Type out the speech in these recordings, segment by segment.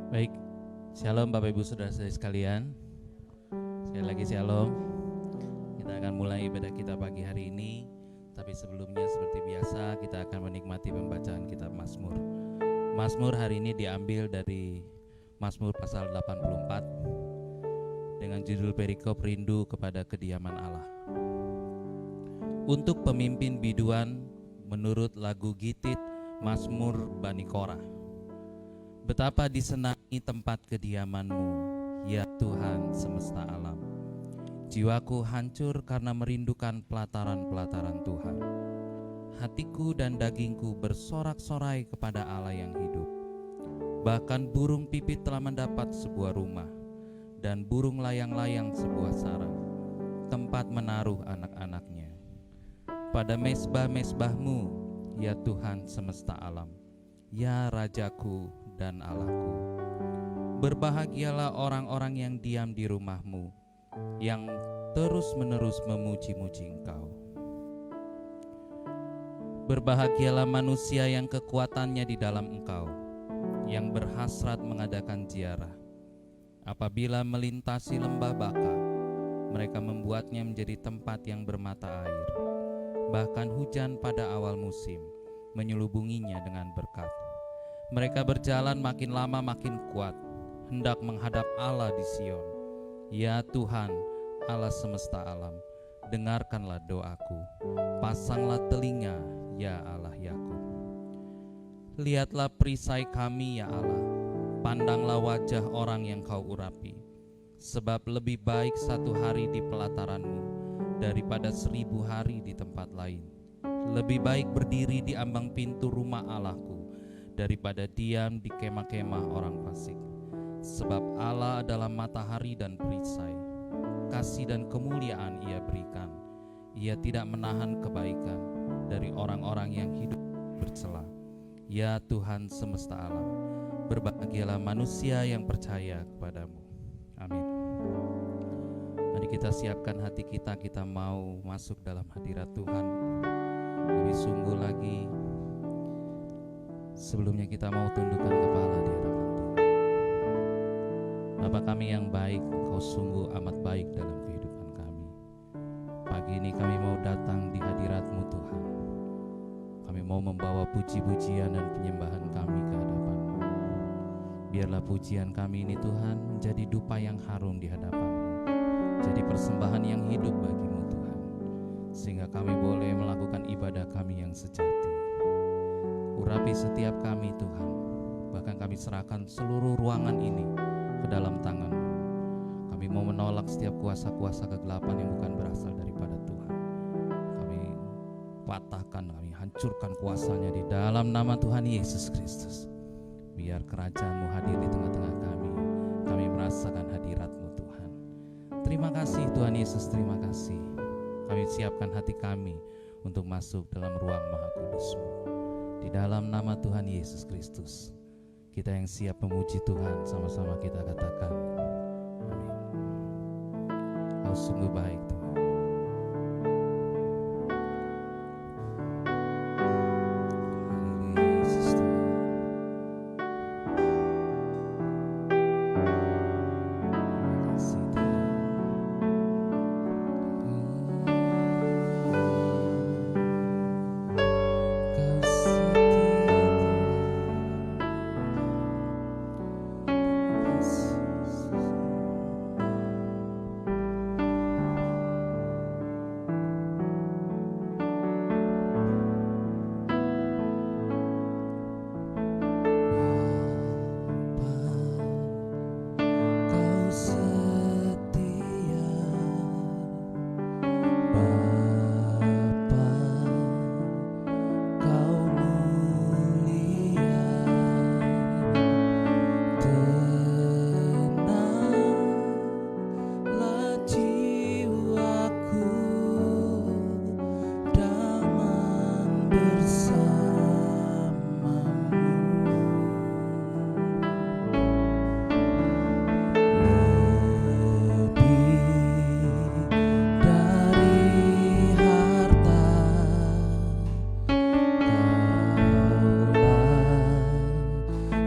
Baik, Shalom Bapak Ibu Saudara-saudari sekalian. Sekali lagi Shalom. Kita akan mulai ibadah kita pagi hari ini. Tapi sebelumnya seperti biasa kita akan menikmati pembacaan kitab Mazmur. Mazmur hari ini diambil dari Mazmur pasal 84 dengan judul perikop rindu kepada kediaman Allah. Untuk pemimpin biduan menurut lagu Gitit Mazmur Bani Korah. Betapa disenangi tempat kediaman-Mu, ya Tuhan semesta alam. Jiwaku hancur karena merindukan pelataran-pelataran Tuhan. Hatiku dan dagingku bersorak-sorai kepada Allah yang hidup. Bahkan burung pipit telah mendapat sebuah rumah, dan burung layang-layang sebuah sarang, tempat menaruh anak-anaknya. Pada mezbah-mezbah-Mu, ya Tuhan semesta alam, ya Rajaku dan Allahku. Berbahagialah orang-orang yang diam di rumah-Mu, yang terus-menerus memuji-muji Engkau. Berbahagialah manusia yang kekuatannya di dalam Engkau, yang berhasrat mengadakan ziarah. Apabila melintasi lembah Baka, mereka membuatnya menjadi tempat yang bermata air. Bahkan hujan pada awal musim menyelubunginya dengan berkat. Mereka berjalan makin lama makin kuat, hendak menghadap Allah di Sion. Ya Tuhan, Allah semesta alam, dengarkanlah doaku. Pasanglah telinga, ya Allah Yakub. Lihatlah perisai kami, ya Allah. Pandanglah wajah orang yang Kau urapi. Sebab lebih baik satu hari di pelataran-Mu daripada 1000 hari di tempat lain. Lebih baik berdiri di ambang pintu rumah Allahku daripada diam di kemah-kemah orang fasik. Sebab Allah adalah matahari dan perisai. Kasih dan kemuliaan Ia berikan. Ia tidak menahan kebaikan dari orang-orang yang hidup bercela. Ya Tuhan semesta alam, berbahagialah manusia yang percaya kepadamu. Amin. Mari kita siapkan hati kita, kita mau masuk dalam hadirat Tuhan lebih sungguh lagi. Sebelumnya kita mau tundukkan kepala di hadapan Tuhan. Bapa kami yang baik, Engkau sungguh amat baik dalam kehidupan kami. Pagi ini kami mau datang di hadirat-Mu Tuhan. Kami mau membawa puji-pujian dan penyembahan kami ke hadapan-Mu. Biarlah pujian kami ini Tuhan menjadi dupa yang harum di hadapan-Mu, jadi persembahan yang hidup bagi-Mu Tuhan, sehingga kami boleh melakukan ibadah kami yang sejati. Urapi setiap kami Tuhan, bahkan kami serahkan seluruh ruangan ini ke dalam tangan-Mu. Kami mau menolak setiap kuasa-kuasa kegelapan yang bukan berasal daripada Tuhan. Kami patahkan, kami hancurkan kuasanya di dalam nama Tuhan Yesus Kristus. Biar kerajaan-Mu hadir di tengah-tengah kami. Kami merasakan hadirat-Mu Tuhan. Terima kasih Tuhan Yesus, terima kasih. Kami siapkan hati kami untuk masuk dalam ruang Maha Kudus-Mu. Di dalam nama Tuhan Yesus Kristus, kita yang siap memuji Tuhan, sama-sama kita katakan amin. Kau sungguh baik Tuhan.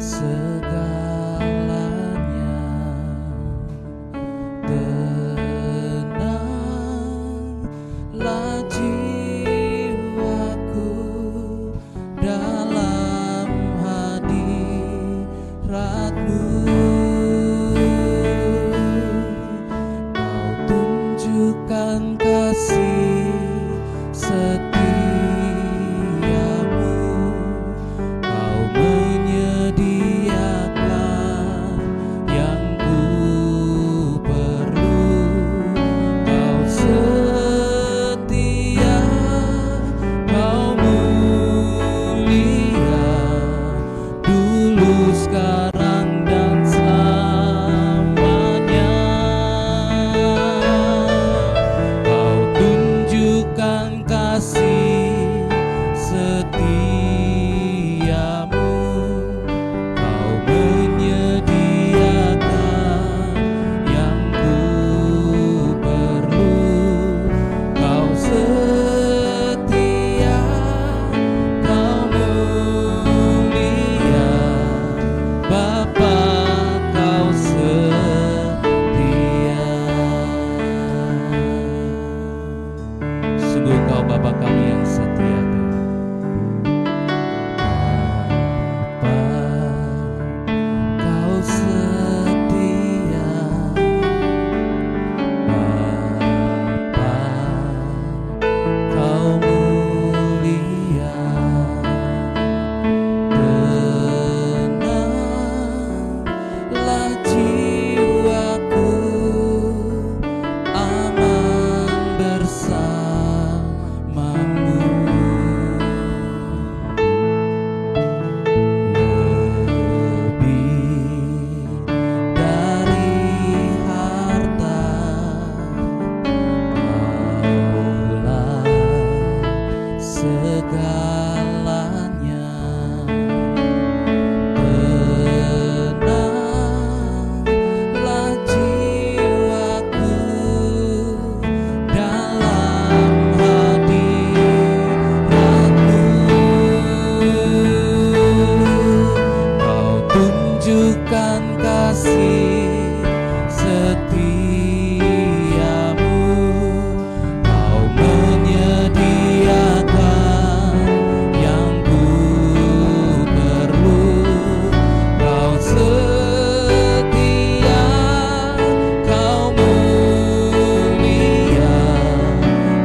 segala segalanya. Tenanglah jiwaku dalam hadirat-Mu. Kau tunjukkan kasih setiamu, Kau menyediakan yang ku perlu. Kau setia, Kau mulia,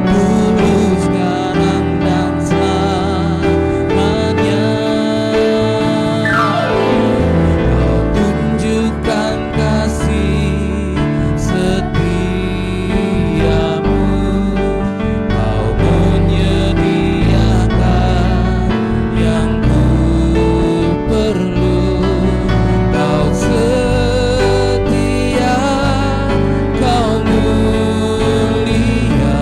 dulu sekarang dan selamanya. Kau tunjukkan kasih setiamu, Kau menyediakan yang ku perlu. Kau setia, Kau mulia,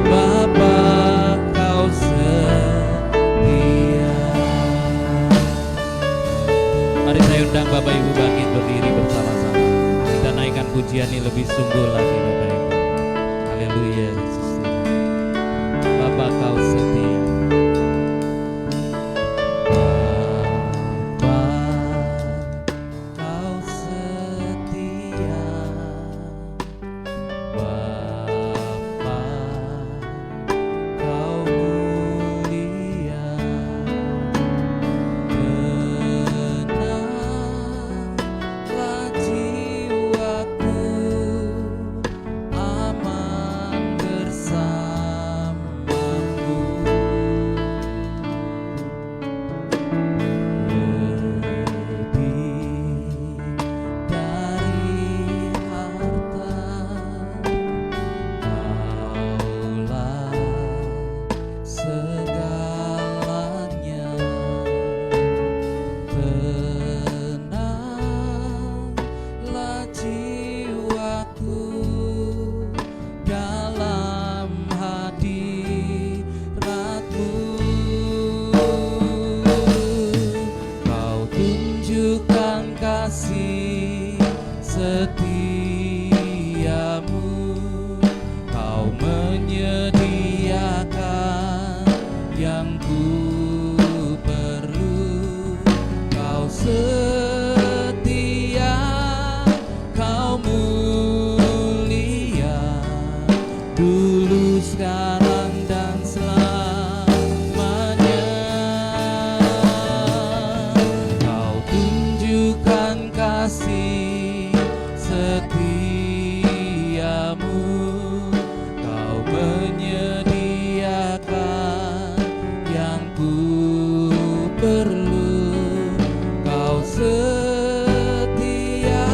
Bapa, Kau setia. Mari saya undang Bapak Ibu bangkit berdiri bersama-sama. Kita naikkan pujian ini lebih sungguh lagi Bapak Ibu. Haleluya Yesus Tuhan. Bapa, Kau setia. Bapa, Kau setia. Bapa, Kau mulia. Tenanglah jiwaku, aman bersamamu. Lebih dari harta, Kaulah segalanya. Tenanglah jiwaku dalam hadirat-Mu. Kau tunjukkan kasih setiamu, Kau menyediakan yang ku perlu. Kau setia, Kau mulia, dulu sekarang dan selamanya. Kau tunjukkan kasih setiamu, Kau menyediakan yang ku perlu. Kau setia,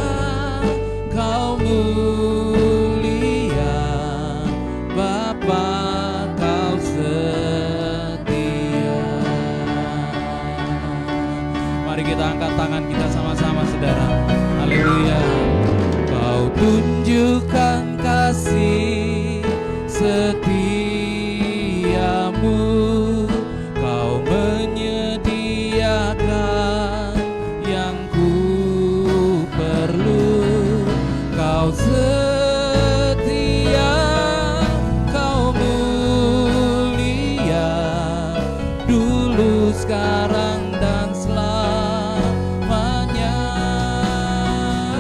Kau mulia, Bapa, Kau setia. Mari kita angkat tangan kita sama-sama saudara. Haleluya. Kau tunjukkan kasih setiamu, Kau menyediakan yang ku perlu. Kau setia, Kau mulia, dulu sekarang dan selamanya.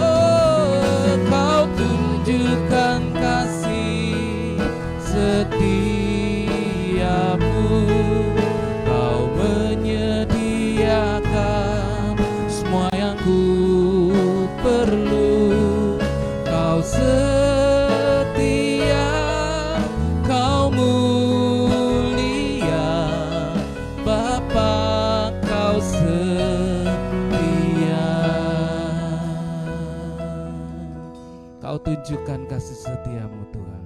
Oh, Kau tunjukkan kasih setiamu, Kau menyediakan semua yang ku perlu. Kau setia, Kau mulia, Bapa, Kau setia. Kau tunjukkan kasih setiamu Tuhan.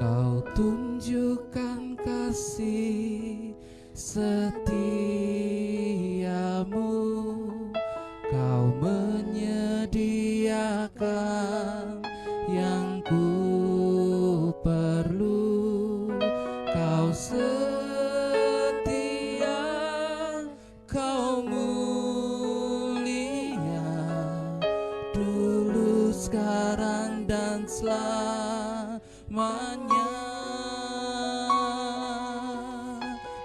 Kau tunjukkan kasih setiamu, Kau menyediakan yang ku perlu. Kau selamanya.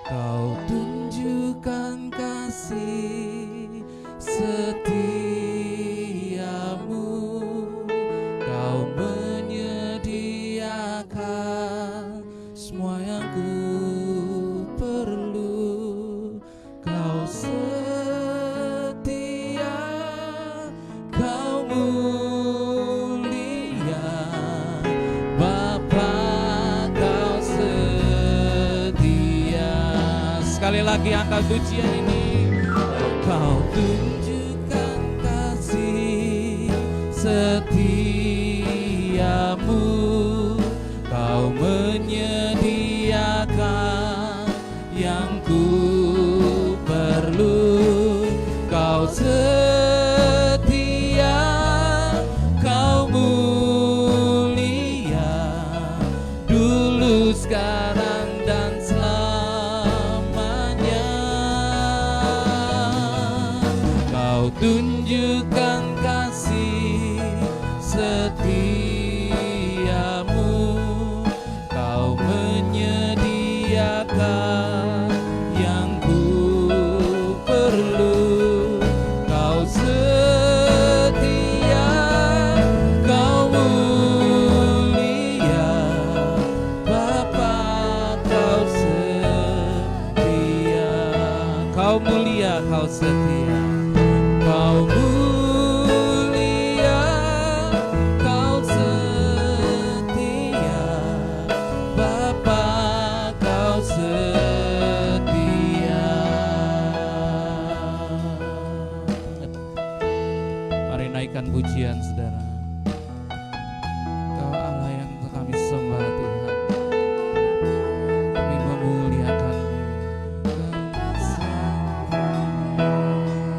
Kau tunjukkan kasih setiamu, Kau menyediakan semua yang ku perlu. Kau setia, Kau mulia, Bapa, Kau setia. Sekali lagi angkat pujian ini. Kau tunjukkan kasih setiamu, Kau menyediakan yang ku perlu. Kau setia, Kau mulia, dulu, sekarang, dan selamanya. Kau tunjukkan kasih setiamu, Kau menyediakan yang ku perlu. Kau setia, Kau mulia, Bapa, Kau setia. Kau mulia, Kau setia. Kau mulia, Kau setia, Bapa, Kau setia. Mari naikkan pujian, saudara. Kau Allah yang kami sembah, Tuhan. Kami memuliakan-Mu.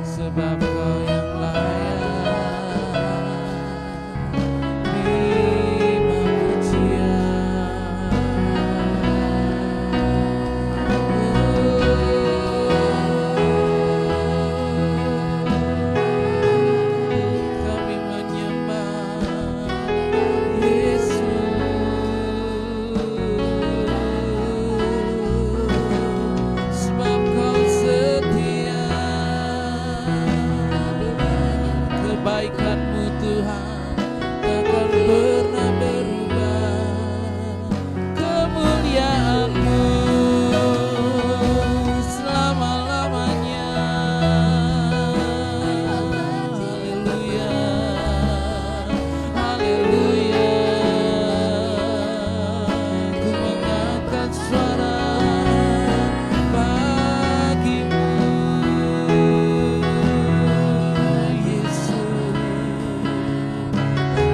Sebab Kau yang layak terima pujian. Kami menyembah Yesus, sebab Kau setia. Kebaikan-Mu, Tuhan, takkan pernah berubah. Kemuliaan-Mu selama-lamanya. Haleluya, haleluya. Ku mengangkat suara bagi-Mu, Yesus.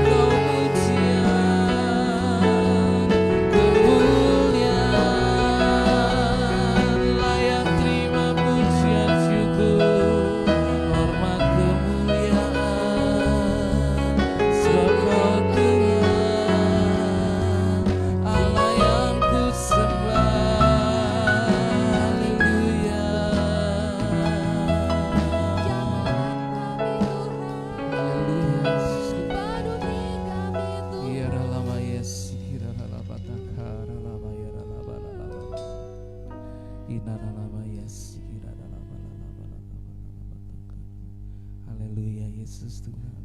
Kau pujian, kemuliaan, layak terima pujian, syukur, hormat, kemuliaan. Sebab Kau Tuhan, Allah yang ku sembah. Haleluya, haleluya. Ira lama yes, ira lama takara lama ira lama lama. Ina lama yes, ira lama lama. Haleluya, Yesus Tuhan.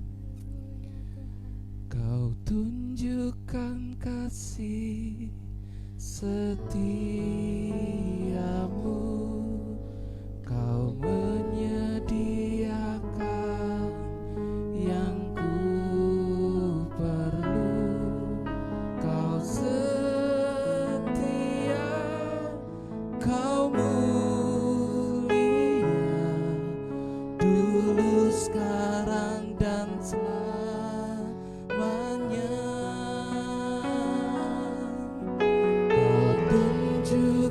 Kau tunjukkan kasih setiamu, Kau menyediakan yang ku perlu. Kau setia, Kau mulia, dulu, sekarang, dan selamanya. Kau tunjukkan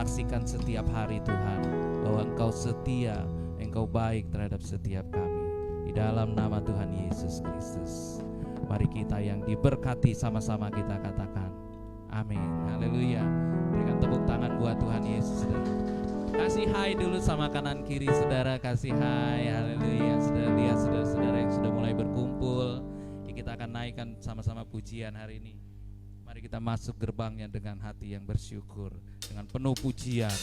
saksikan setiap hari Tuhan, bahwa Engkau setia, Engkau baik terhadap setiap kami. Di dalam nama Tuhan Yesus Kristus, mari kita yang diberkati sama-sama kita katakan amin. Haleluya. Berikan tepuk tangan buat Tuhan Yesus, saudara. Kasih hai dulu sama kanan kiri saudara, kasih hai. Haleluya. Saudara lihat saudara-saudara yang sudah mulai berkumpul. Kita akan naikkan sama-sama pujian hari ini. Mari kita masuk gerbangnya dengan hati yang bersyukur, dengan penuh pujian.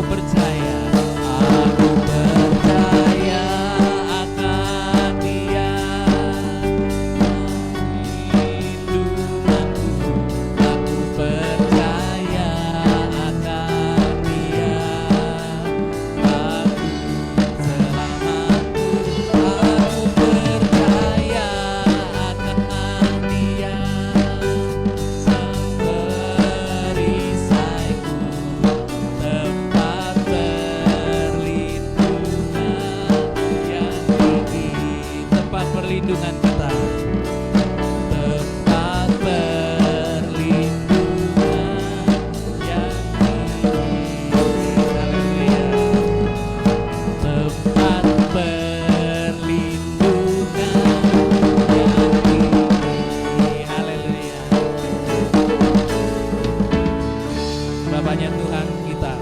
percaya, aku percaya akan Dia. Lindunganku, aku percaya akan Dia. Aku selamatku, aku percaya akan Dia. Sang perisaiku, tempat perlindungan yang tinggi, tempat perlindungan kita, tempat perlindungan yang tinggi. Haleluya. Tempat perlindungan yang tinggi. Haleluya. Bapaknya Tuhan kita,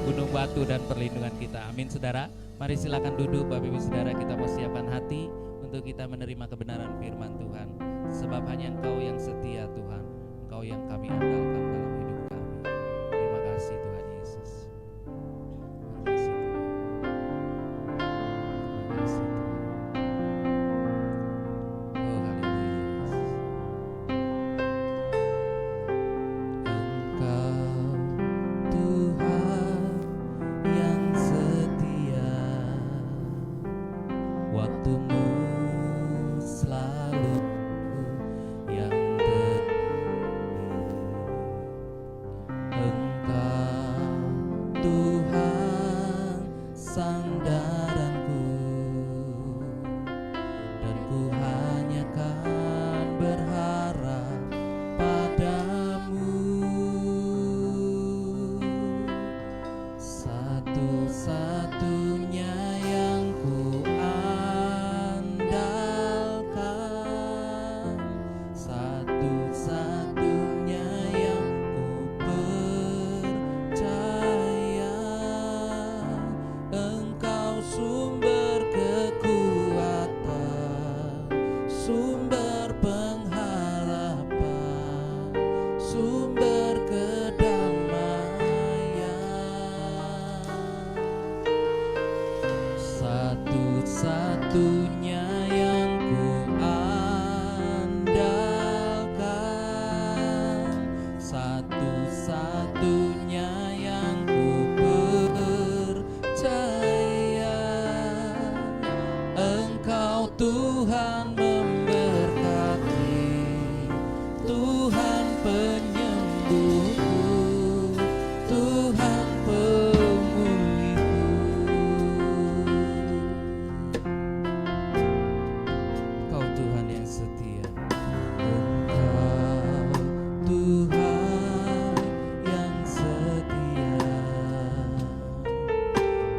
gunung batu dan perlindungan kita. Amin saudara. Mari silakan duduk Bapak Ibu Saudara, kita persiapkan hati untuk kita menerima kebenaran firman Tuhan. Sebab hanya Engkau yang setia Tuhan, Engkau yang kami andalkan dalam hidup kami. Terima kasih Tuhan Yesus. Terima kasih Tuhan. Terima kasih Tuhan. Oh haleluya Yesus. Engkau Tuhan yang setia, waktumu selalu yang Engkau Tuhan sandaranku, dan ku hanya kan berharap padamu. Satu-satunya yang ku andalkan, satu-satunya yang ku percaya. Engkau sumber kekuatan, sumber pengharapan, sumber kedamaian. Satu-satunya yang ku andalkan, satu-satunya yang ku percaya. Engkau Tuhan memberkati, Tuhan penyembuhku, Tuhan pemulihku. Engkau Tuhan yang setia, Engkau Tuhan yang setia,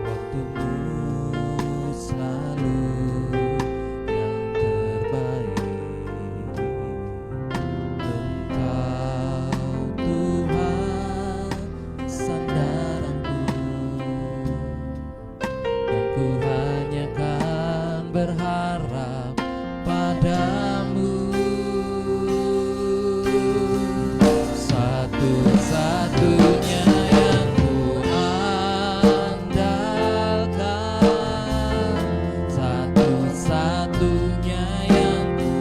waktumu selalu yang terbaik. Engkau Tuhan sandaranku, dan ku hanya kan berharap padamu. Satu-satunya yang ku andalkan, satu-satunya yang ku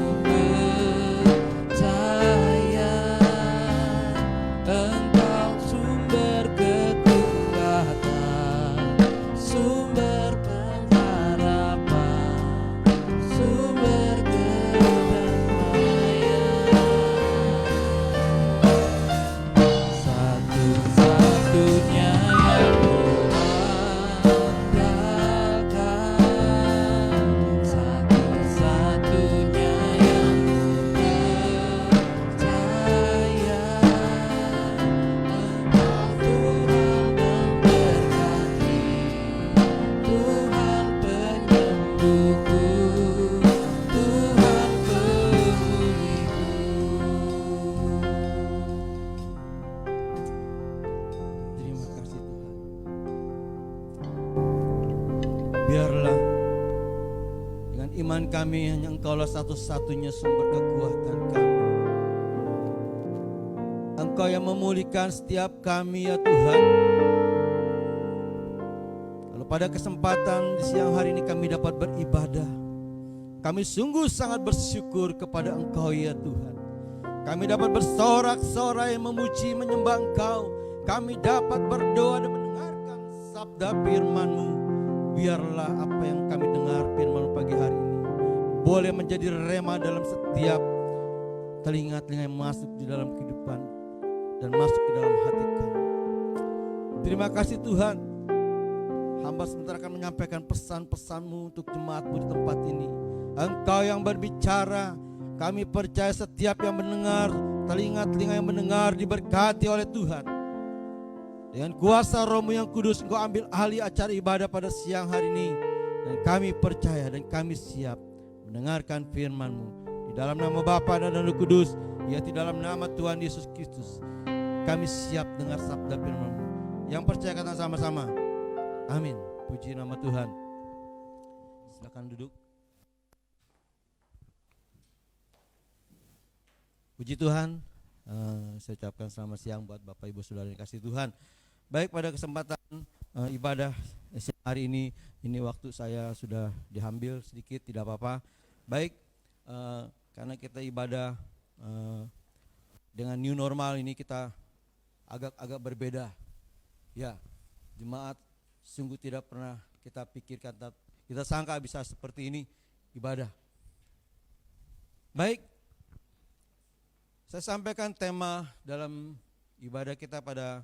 percaya. Engkau sumber kekuatan, sumber pengharapan, sumber kedamaian. Satu-satunya yang ku andalkan, satu-satunya yang ku percaya. Engkau Tuhan memberkati, Tuhan penyembuhku, Tuhan pemulihku. Terima kasih Tuhan. Biarlah dengan iman kami hanya Engkaulah satu-satunya sumber kekuatan kami. Engkau yang memulihkan setiap kami ya Tuhan. pada kesempatan di siang hari ini kami dapat beribadah. Kami sungguh sangat bersyukur kepada Engkau ya Tuhan. Kami dapat bersorak-sorai memuji menyembah Engkau. Kami dapat berdoa dan mendengarkan sabda firman-Mu. Biarlah apa yang kami dengar firman-Mu pagi hari ini boleh menjadi rema dalam setiap telinga-telinga yang masuk di dalam kehidupan dan masuk ke dalam hati kami. Terima kasih Tuhan. Hamba sebentar akan menyampaikan pesan-pesan-Mu untuk jemaat-Mu di tempat ini. Engkau yang berbicara, kami percaya setiap yang mendengar, telinga-telinga yang mendengar diberkati oleh Tuhan. Dengan kuasa Roh-Mu yang kudus, Engkau ambil alih acara ibadah pada siang hari ini. Dan kami percaya dan kami siap mendengarkan firman-Mu. Di dalam nama Bapa dan Roh Kudus, yaitu dalam nama Tuhan Yesus Kristus, kami siap dengar sabda firman-Mu. Yang percaya kata sama-sama, amin. Puji nama Tuhan. Silakan duduk. Puji Tuhan. Saya ucapkan selamat siang buat Bapak Ibu Saudara yang kasih Tuhan. Baik, pada kesempatan ibadah hari ini waktu saya sudah diambil sedikit, tidak apa-apa. Baik, karena kita ibadah dengan new normal ini kita agak berbeda. Ya, jemaat sungguh tidak pernah kita pikirkan, kita sangka bisa seperti ini ibadah. Baik, saya sampaikan tema dalam ibadah kita pada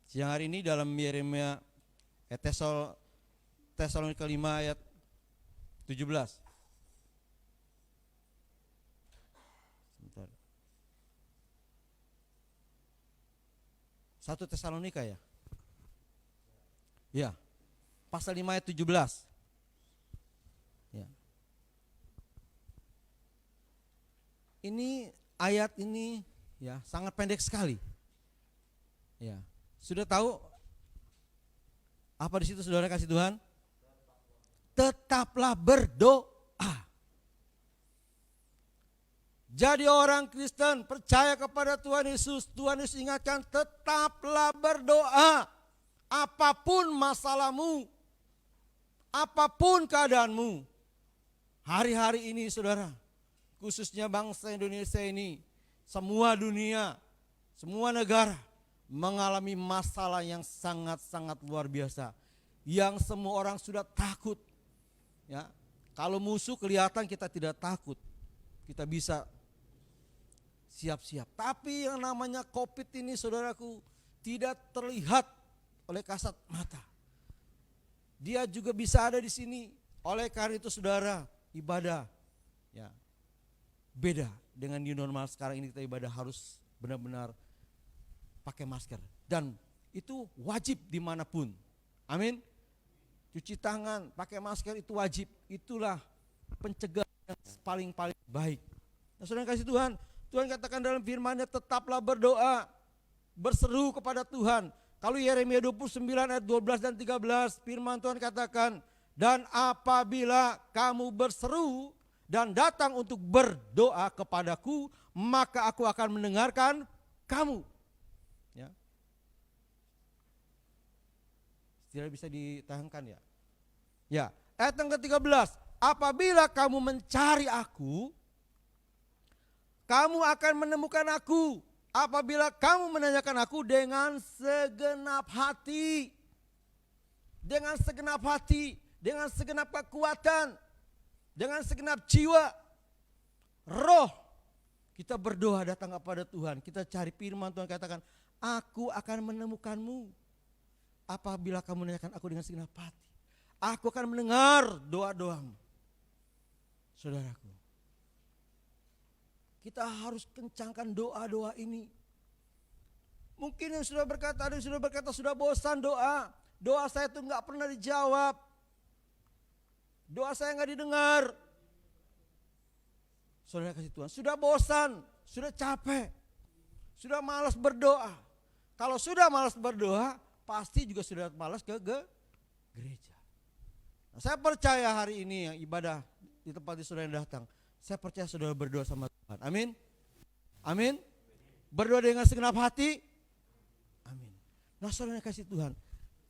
siang hari ini dalam Yeremia Tesalonika 5 ayat 17. Sebentar. 1 Tesalonika ya? Ya. Pasal 5 ayat 17. Ya. Ini ayat ini ya sangat pendek sekali. Ya. Sudah tahu apa di situ saudara kasih Tuhan? Tetaplah berdoa. Jadi orang Kristen percaya kepada Tuhan Yesus. Tuhan Yesus ingatkan, tetaplah berdoa. Apapun masalahmu, apapun keadaanmu. Hari-hari ini saudara, khususnya bangsa Indonesia ini, semua dunia, semua negara mengalami masalah yang sangat-sangat luar biasa, yang semua orang sudah takut. Ya, kalau musuh kelihatan kita tidak takut, kita bisa siap-siap. Tapi yang namanya COVID ini, saudaraku, tidak terlihat oleh kasat mata. Dia juga bisa ada di sini. Oleh karena itu, saudara, ibadah, ya, beda dengan new normal sekarang ini. Kita ibadah harus benar-benar pakai masker, dan itu wajib dimanapun. Amin. Cuci tangan, pakai masker itu wajib. Itulah pencegahan yang paling baik. Nah, saudara kasih Tuhan, Tuhan katakan dalam firman-Nya, tetaplah berdoa, berseru kepada Tuhan. Kalau Yeremia 29 ayat 12 dan 13, firman Tuhan katakan, dan apabila kamu berseru dan datang untuk berdoa kepadaku, maka aku akan mendengarkan kamu. Ya. Tidak bisa ditahankan ya. Ya, ayat yang ke-13, apabila kamu mencari aku, kamu akan menemukan aku. Apabila kamu menanyakan aku dengan segenap hati. Dengan segenap hati, dengan segenap kekuatan, dengan segenap jiwa, roh. Kita berdoa datang kepada Tuhan, kita cari firman Tuhan katakan, aku akan menemukanmu. Apabila kamu menanyakan aku dengan segenap hati, aku akan mendengar doa-doamu. Saudaraku, kita harus kencangkan doa-doa ini. Mungkin yang sudah berkata, ada yang sudah berkata sudah bosan doa. Doa saya itu enggak pernah dijawab. Doa saya enggak didengar. Saudara kasih Tuhan, sudah bosan, sudah capek, sudah malas berdoa. Kalau sudah malas berdoa, pasti juga sudah malas ke gereja. Nah, saya percaya hari ini yang ibadah di tempat di saudara yang datang, saya percaya saudara berdoa sama Tuhan. Amin. Amin. Berdoa dengan segenap hati. Amin. Nah, saudara kasih Tuhan,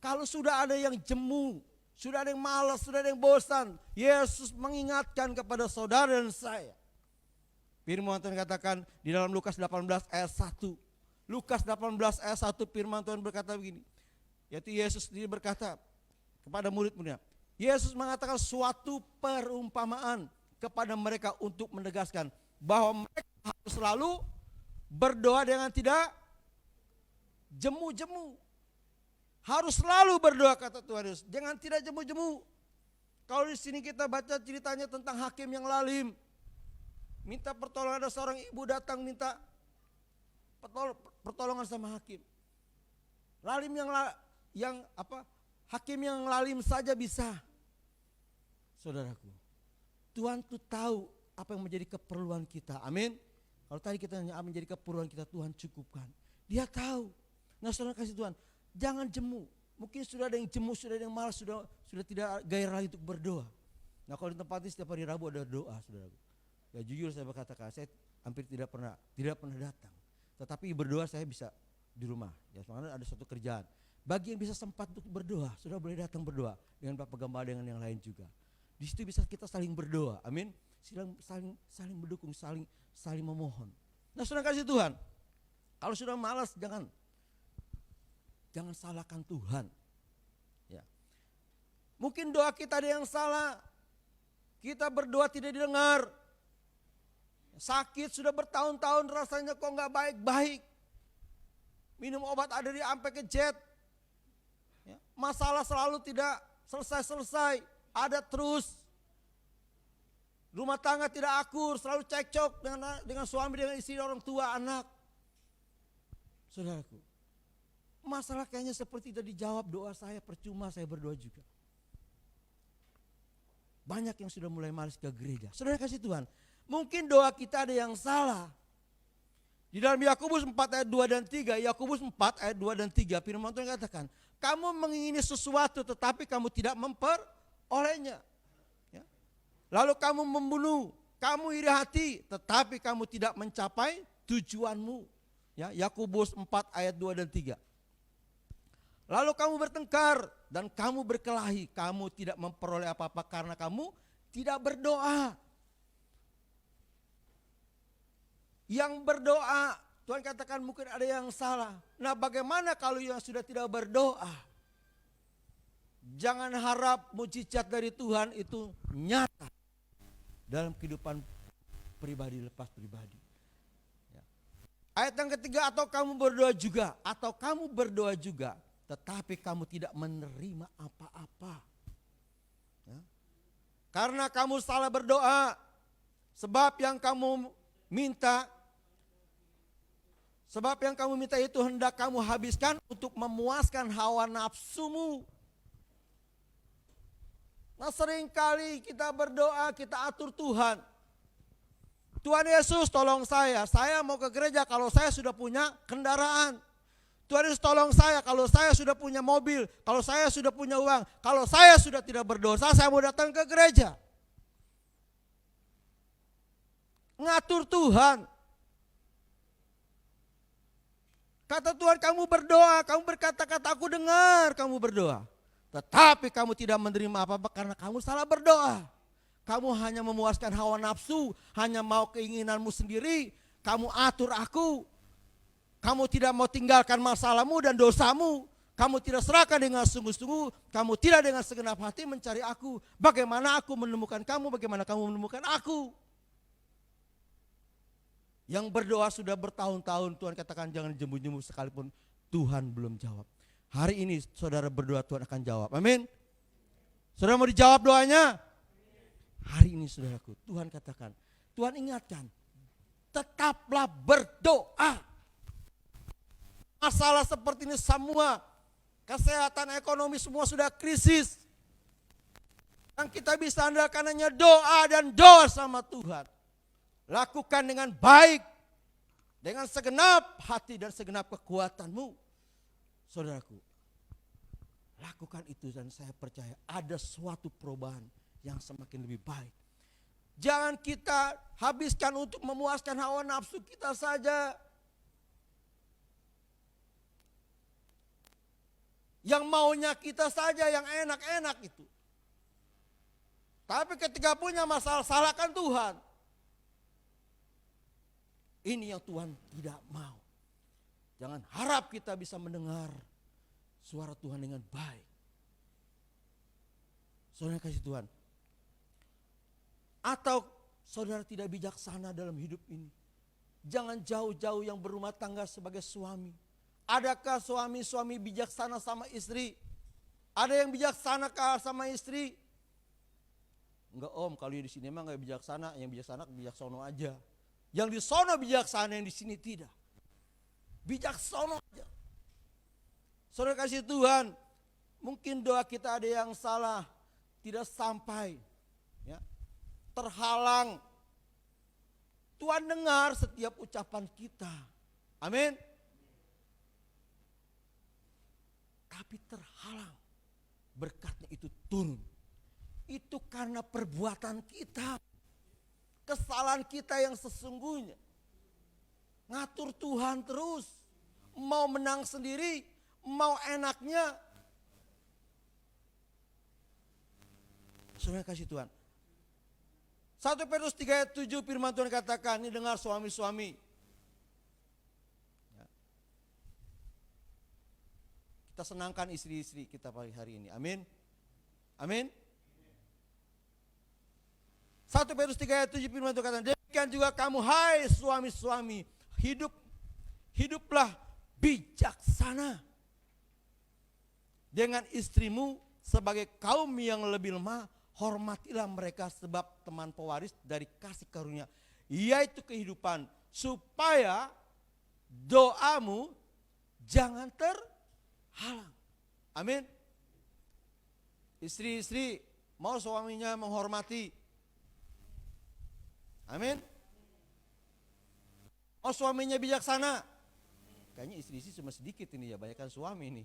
Kalau sudah ada yang jemu, sudah ada yang malas, sudah ada yang bosan, Yesus mengingatkan kepada saudara dan saya. Firman Tuhan katakan di dalam Lukas 18 ayat 1. Lukas 18 ayat 1 firman Tuhan berkata begini. Yaitu Yesus sendiri berkata kepada murid-muridnya. Yesus mengatakan suatu perumpamaan kepada mereka untuk menegaskan bahwa mereka harus selalu berdoa dengan tidak jemu-jemu. Harus selalu berdoa kata Tuhan Yesus, jangan tidak jemu-jemu. Kalau di sini kita baca ceritanya tentang hakim yang lalim, minta pertolongan, ada seorang ibu datang minta pertolongan sama hakim. Lalim hakim yang lalim saja bisa. Saudaraku, Tuhan tuh tahu apa yang menjadi keperluan kita. Amin. Kalau tadi kita nanya apa menjadi keperluan kita, Tuhan cukupkan. Dia tahu. Nah, saudara kasih Tuhan, jangan jemu. Mungkin sudah ada yang jemu, sudah ada yang malas, sudah tidak gairah lagi untuk berdoa. Nah, kalau di tempat ini setiap hari Rabu ada doa, saudara. Ya jujur saya berkatakan, saya hampir tidak pernah datang. Tetapi berdoa saya bisa di rumah. Ya, soalnya ada satu kerjaan. Bagi yang bisa sempat untuk berdoa, sudah boleh datang berdoa dengan Bapak Gembala dengan yang lain juga. Di situ bisa kita saling berdoa, amin. Saling mendukung, saling memohon. Nah, saudara kasih Tuhan, kalau sudah malas jangan salahkan Tuhan. Ya. Mungkin doa kita ada yang salah. Kita berdoa tidak didengar. Sakit sudah bertahun-tahun rasanya kok nggak baik-baik. Minum obat ada di sampai ke jet. Ya. Masalah selalu tidak selesai-selesai. Ada terus. Rumah tangga tidak akur, selalu cekcok dengan suami, dengan istri, orang tua, anak. Saudaraku, masalah kayaknya seperti tidak dijawab doa saya, percuma saya berdoa juga. Banyak yang sudah mulai malas ke gereja. Saudara kasih Tuhan, mungkin doa kita ada yang salah. Di dalam Yakobus 4 ayat 2 dan 3, Yakobus 4 ayat 2 dan 3, firman Tuhan katakan, kamu mengingini sesuatu tetapi kamu tidak memperolehnya. Ya. Lalu kamu membunuh, kamu iri hati tetapi kamu tidak mencapai tujuanmu. Ya, Yakobus 4 ayat 2 dan 3. Lalu kamu bertengkar dan kamu berkelahi, kamu tidak memperoleh apa-apa karena kamu tidak berdoa. Yang berdoa, Tuhan katakan mungkin ada yang salah. Nah, bagaimana kalau yang sudah tidak berdoa? Jangan harap mujizat dari Tuhan itu nyata dalam kehidupan pribadi lepas pribadi. Ya. Ayat yang ketiga, atau kamu berdoa juga, tetapi kamu tidak menerima apa-apa. Ya. Karena kamu salah berdoa, sebab yang kamu minta itu hendak kamu habiskan untuk memuaskan hawa nafsumu. Nah, seringkali kita berdoa, kita atur Tuhan. Tuhan Yesus tolong saya mau ke gereja kalau saya sudah punya kendaraan. Tuhan Yesus tolong saya kalau saya sudah punya mobil, kalau saya sudah punya uang, kalau saya sudah tidak berdosa, saya mau datang ke gereja. Ngatur Tuhan. Kata Tuhan, kamu berdoa, kamu berkata-kata, aku dengar kamu berdoa. Tetapi kamu tidak menerima apa-apa karena kamu salah berdoa. Kamu hanya memuaskan hawa nafsu, hanya mau keinginanmu sendiri, kamu atur aku. Kamu tidak mau tinggalkan masalahmu dan dosamu. Kamu tidak serahkan dengan sungguh-sungguh, kamu tidak dengan segenap hati mencari aku. Bagaimana aku menemukan kamu, bagaimana kamu menemukan aku. Yang berdoa sudah bertahun-tahun, Tuhan katakan jangan jemu-jemu sekalipun Tuhan belum jawab. Hari ini saudara berdoa, Tuhan akan jawab. Amin. Saudara mau dijawab doanya? Hari ini saudaraku, Tuhan katakan, Tuhan ingatkan, tetaplah berdoa. Masalah seperti ini semua, kesehatan, ekonomi semua sudah krisis. Yang kita bisa andalkan hanya doa dan doa sama Tuhan. Lakukan dengan baik, dengan segenap hati dan segenap kekuatanmu. Saudaraku, lakukan itu dan saya percaya ada suatu perubahan yang semakin lebih baik. Jangan kita habiskan untuk memuaskan hawa nafsu kita saja. Yang maunya kita saja yang enak-enak itu. Tapi ketika punya masalah, salahkan Tuhan. Ini yang Tuhan tidak mau. Jangan harap kita bisa mendengar suara Tuhan dengan baik. Saudara kasih Tuhan. Atau saudara tidak bijaksana dalam hidup ini. Jangan jauh-jauh yang berumah tangga sebagai suami. Adakah suami-suami bijaksana sama istri? Ada yang bijaksana sama istri? Enggak om, kalau di sini emang enggak bijaksana, yang bijaksana aja. Yang di sono bijaksana, yang di sini tidak. Bijaksana aja. Saudara kasih Tuhan, mungkin doa kita ada yang salah, tidak sampai, ya, terhalang. Tuhan dengar setiap ucapan kita. Amin. Tapi terhalang, berkatnya itu turun. Itu karena perbuatan kita, kesalahan kita yang sesungguhnya. Ngatur Tuhan terus, mau menang sendiri, mau enaknya. Saudara kasih Tuhan. 1 Petrus 3 ayat 7 firman Tuhan katakan, ini dengar suami-suami. Ya. Kita senangkan istri-istri kita pagi hari ini. Amin. Amin. 1 Petrus 3 ayat 7 firman Tuhan katakan, demikian juga kamu hai suami-suami, hiduplah bijaksana dengan istrimu sebagai kaum yang lebih lemah. Hormatilah mereka sebab teman pewaris dari kasih karunia, yaitu kehidupan, supaya doamu jangan terhalang. Amin. Istri-istri mau suaminya menghormati. Amin. Mau suaminya bijaksana. Kayaknya istri-istri cuma sedikit ini ya, banyakkan suami ini.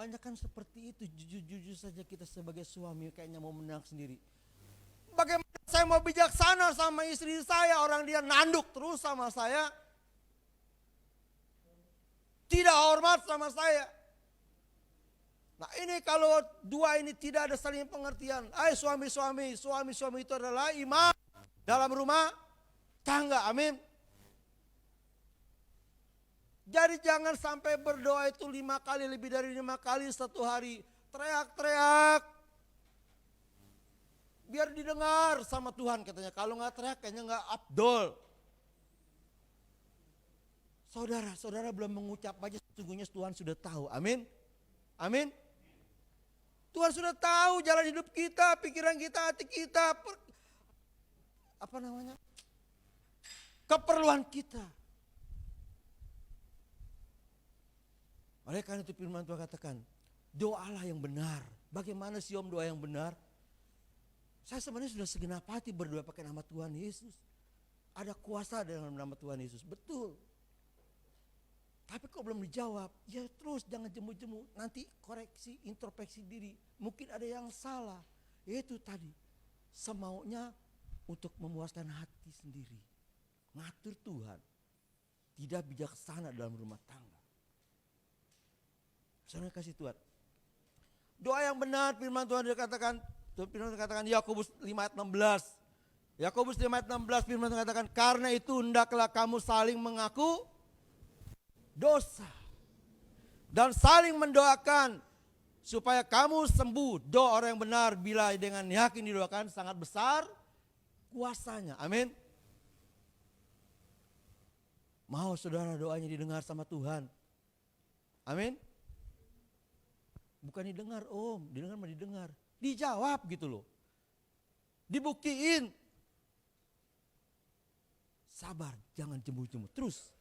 Kebanyakan seperti itu, jujur-jujur saja kita sebagai suami kayaknya mau menang sendiri. Bagaimana saya mau bijaksana sama istri saya, orang dia nanduk terus sama saya. Tidak hormat sama saya. Nah ini kalau dua ini tidak ada saling pengertian. Suami-suami itu adalah imam dalam rumah tangga, amin. Jadi jangan sampai berdoa itu 5 kali, lebih dari 5 kali satu hari. Teriak-teriak. Biar didengar sama Tuhan katanya. Kalau nggak teriak kayaknya nggak afdol. Saudara belum mengucap aja sesungguhnya Tuhan sudah tahu. Amin. Amin. Tuhan sudah tahu jalan hidup kita, pikiran kita, hati kita. Keperluan kita. Oleh karena itu firman Tuhan katakan, doalah yang benar. Bagaimana sih om doa yang benar? Saya sebenarnya sudah segenap hati berdoa pakai nama Tuhan Yesus. Ada kuasa dalam nama Tuhan Yesus, betul. Tapi kok belum dijawab, ya terus jangan jemu-jemu. Nanti koreksi, introspeksi diri. Mungkin ada yang salah. Yaitu tadi, semaunya untuk memuaskan hati sendiri. Ngatur Tuhan. Tidak bijaksana dalam rumah tangga. Saudara kasih Tuhan. Doa yang benar firman Tuhan dikatakan, Yakobus 5 ayat 16. Yakobus 5 ayat 16 firman Tuhan katakan, karena itu hendaklah kamu saling mengaku dosa dan saling mendoakan supaya kamu sembuh. Doa orang yang benar bila dengan yakin didoakan sangat besar kuasanya. Amin. Mau saudara doanya didengar sama Tuhan? Amin. Bukan didengar om, didengar mah didengar. Dijawab gitu loh. Dibuktiin. Sabar, jangan jemu-jemu. Terus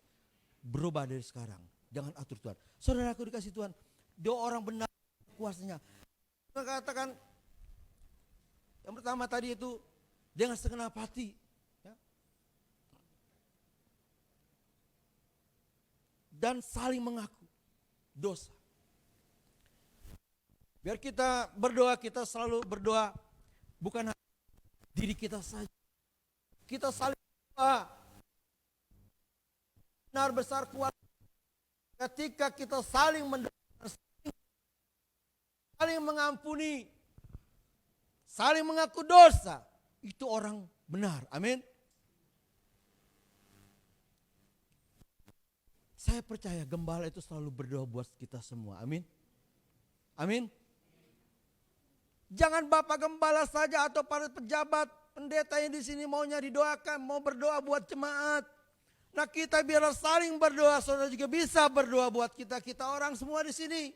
berubah dari sekarang. Jangan atur Tuhan. Saudaraku dikasih Tuhan, doa orang benar kuasanya. Saya katakan, yang pertama tadi itu, dengan segenap hati. Ya. Dan saling mengaku dosa. Biar kita berdoa, kita selalu berdoa bukan hanya diri kita saja. Kita saling berdoa. benar besar kuat ketika kita saling mendoakan, saling mengampuni, saling mengaku dosa. Itu orang benar. Amin. Saya percaya gembala itu selalu berdoa buat kita semua. Amin. Amin. Jangan Bapak Gembala saja atau para pejabat, pendeta yang di sini maunya didoakan, mau berdoa buat jemaat. Nah, kita biarlah saling berdoa, saudara juga bisa berdoa buat kita orang semua di sini.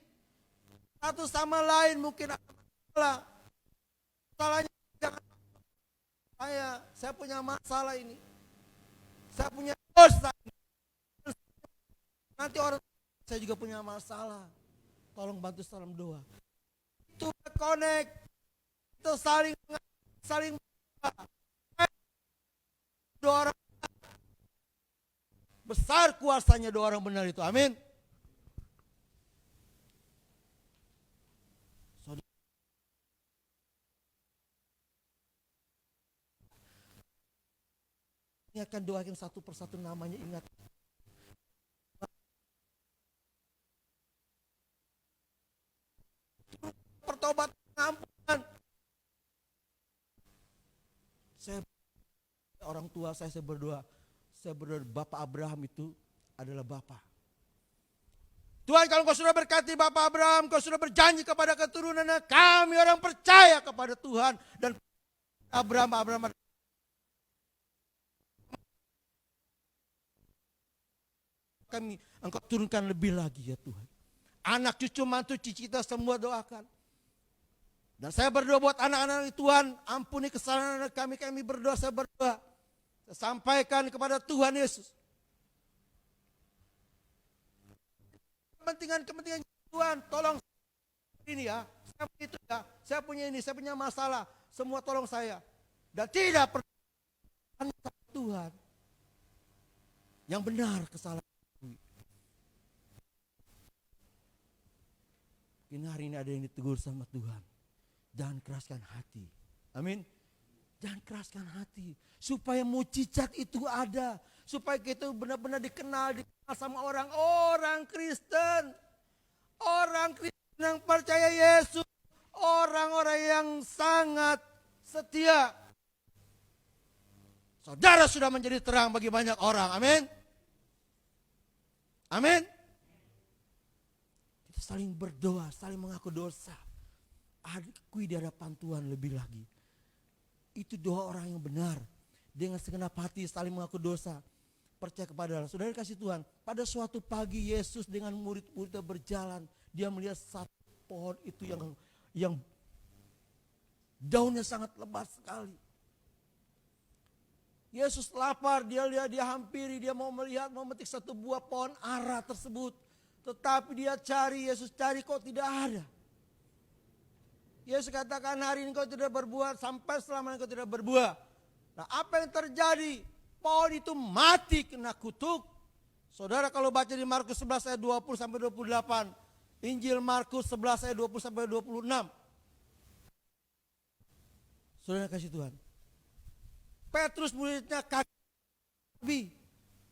Satu sama lain mungkin ada masalah. Masalahnya jangan saya punya masalah ini. Saya punya dosa ini. Nanti orang saya juga punya masalah. Tolong bantu salam doa. Itu connect. Itu saling doa orang besar kuasanya doa orang benar itu. Amin. Ini akan doakan satu persatu namanya, ingat. Pertobatan, ampunan. Orang tua saya berdoa. Saya berdoa Bapak Abraham itu adalah Bapak. Tuhan, kalau Kau sudah berkati Bapak Abraham, Kau sudah berjanji kepada keturunannya, kami orang percaya kepada Tuhan. Dan Abraham kami Engkau turunkan lebih lagi ya Tuhan. Anak cucu mantu cici kita semua doakan. Dan saya berdoa buat anak-anak Tuhan, ampuni kesalahan kami berdoa, saya berdoa. Saya sampaikan kepada Tuhan Yesus. Kepentingan Tuhan, tolong ini ya, saya punya itu ya, saya punya ini, saya punya masalah, semua tolong saya. Dan tidak pernah Tuhan yang benar kesalahan. Ini hari ini ada yang ditegur sama Tuhan. Jangan keraskan hati. Amin. Jangan keraskan hati. Supaya mujizat itu ada. Supaya kita benar-benar dikenal sama orang-orang Kristen. Orang Kristen yang percaya Yesus. Orang-orang yang sangat setia. Saudara sudah menjadi terang bagi banyak orang. Amin. Amin. Kita saling berdoa, saling mengaku dosa. Akui di hadapan Tuhan lebih lagi. Itu doa orang yang benar. Dengan segenap hati saling mengaku dosa. Percaya kepada Allah. Saudara kasih Tuhan. Pada suatu pagi Yesus dengan murid-muridnya berjalan. Dia melihat satu pohon itu yang daunnya sangat lebat sekali. Yesus lapar, dia hampiri, dia mau melihat, mau memetik satu buah pohon ara tersebut. Tetapi dia cari, Yesus cari kok tidak ada. Yesus katakan hari ini kau tidak berbuah, sampai selamanya kau tidak berbuah. Nah, apa yang terjadi? Pohon itu mati kena kutuk. Saudara kalau baca di Markus 11 ayat 20 sampai 28. Injil Markus 11 ayat 20 sampai 26. Saudara kasih Tuhan. Petrus muridnya Nabi,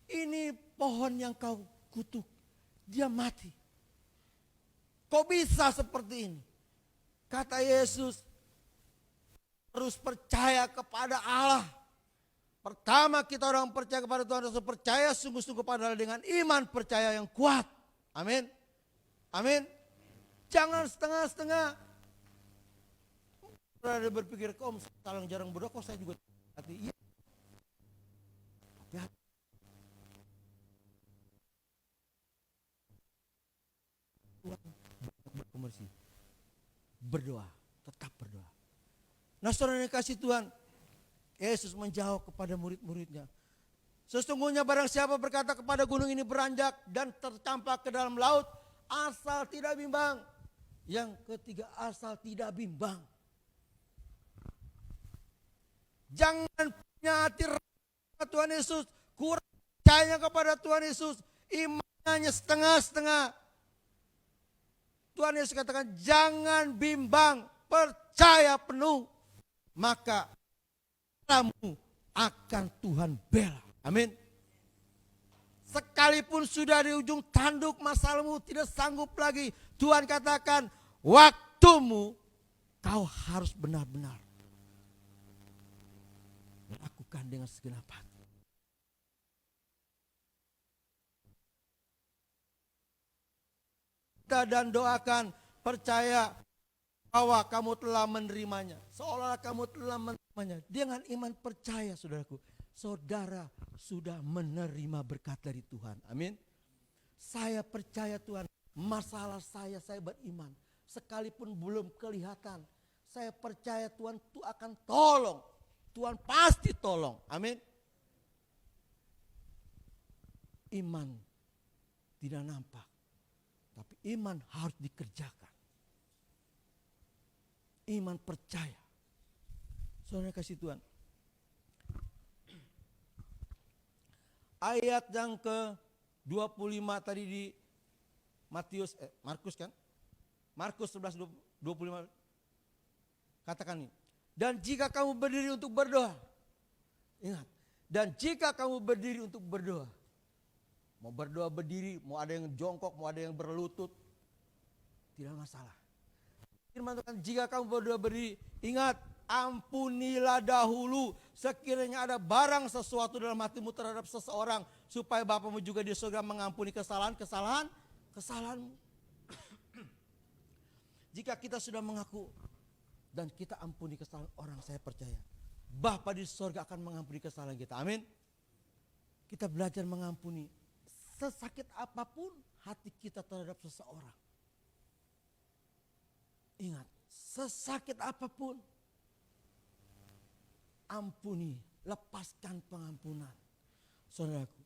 ini pohon yang kau kutuk, dia mati. Kok bisa seperti ini? Kata Yesus, harus percaya kepada Allah. Pertama kita orang percaya kepada Tuhan, harus percaya sungguh-sungguh pada Allah dengan iman percaya yang kuat. Amin. Amin. Jangan setengah-setengah. Ada berpikir, kok salah jarang berdoa, kok saya juga hati. Iya. Hati-hati. Tuhan berkomersi. Berdoa, tetap berdoa. Nah, saudara yang kasih Tuhan, Yesus menjawab kepada murid-muridnya. Sesungguhnya barang siapa berkata kepada gunung ini beranjak dan tercampak ke dalam laut, asal tidak bimbang. Yang ketiga, asal tidak bimbang. Jangan punya hati kepada Tuhan Yesus, kurang percaya kepada Tuhan Yesus, imannya setengah-setengah. Tuhan Yesus katakan jangan bimbang, percaya penuh, maka kamu akan Tuhan bela. Amin. Sekalipun sudah di ujung tanduk masalahmu tidak sanggup lagi, Tuhan katakan, waktumu kau harus benar-benar lakukan dengan segenap hati. Kita dan doakan, percaya bahwa kamu telah menerimanya. Seolah kamu telah menerimanya. Dengan iman percaya, saudaraku, saudara sudah menerima berkat dari Tuhan. Amin. Saya percaya Tuhan, masalah saya beriman. Sekalipun belum kelihatan, saya percaya Tuhan itu akan tolong. Tuhan pasti tolong. Amin. Iman tidak nampak, tapi iman harus dikerjakan. Iman percaya. Saudara kasih Tuhan. Ayat yang ke-25 tadi di Markus kan? Markus 11:25 katakan ini. Dan jika kamu berdiri untuk berdoa, ingat, dan jika kamu berdiri untuk berdoa, mau berdoa berdiri, mau ada yang jongkok, mau ada yang berlutut, tidak masalah. Firman Tuhan, jika kamu berdoa berdiri, ingat, ampunilah dahulu sekiranya ada barang sesuatu dalam hatimu terhadap seseorang, supaya Bapamu juga di surga mengampuni kesalahanmu. Jika kita sudah mengaku dan kita ampuni kesalahan orang, saya percaya Bapa di surga akan mengampuni kesalahan kita. Amin. Kita belajar mengampuni sesakit apapun hati kita terhadap seseorang. Ingat, sesakit apapun, ampuni, lepaskan pengampunan. Saudaraku,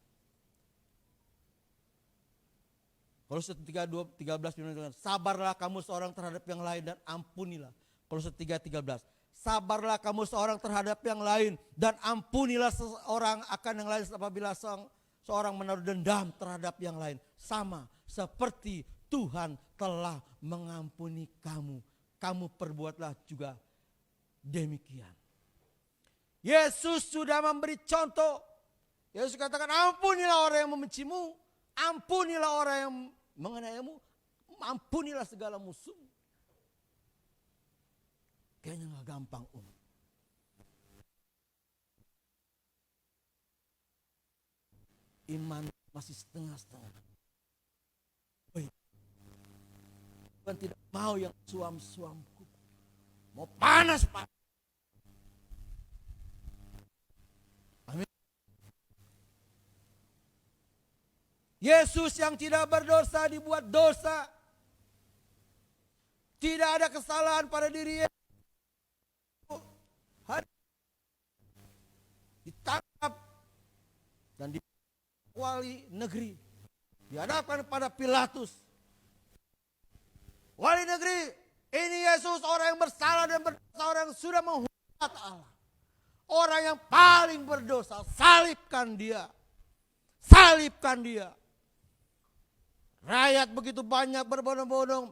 Kolose 3:13, sabarlah kamu seorang terhadap yang lain dan ampunilah. Kolose 3:13, sabarlah kamu seorang terhadap yang lain dan ampunilah seorang akan yang lain apabila seorang menaruh dendam terhadap yang lain. Sama seperti Tuhan telah mengampuni kamu, kamu perbuatlah juga demikian. Yesus sudah memberi contoh. Yesus katakan, ampunilah orang yang membencimu, ampunilah orang yang mengenaimu, ampunilah segala musuh. Kayaknya gak gampang, Iman masih setengah-setengah. Tuhan tidak mau yang suam-suamku, mau panas. Amin. Yesus yang tidak berdosa dibuat dosa. Tidak ada kesalahan pada diri Yesus. Ditangkap dan wali negeri, dihadapkan pada Pilatus. Wali negeri, ini Yesus orang yang bersalah dan berdosa, orang yang sudah menghujat Allah. Orang yang paling berdosa, salibkan dia. Salibkan dia. Rakyat begitu banyak berbondong-bondong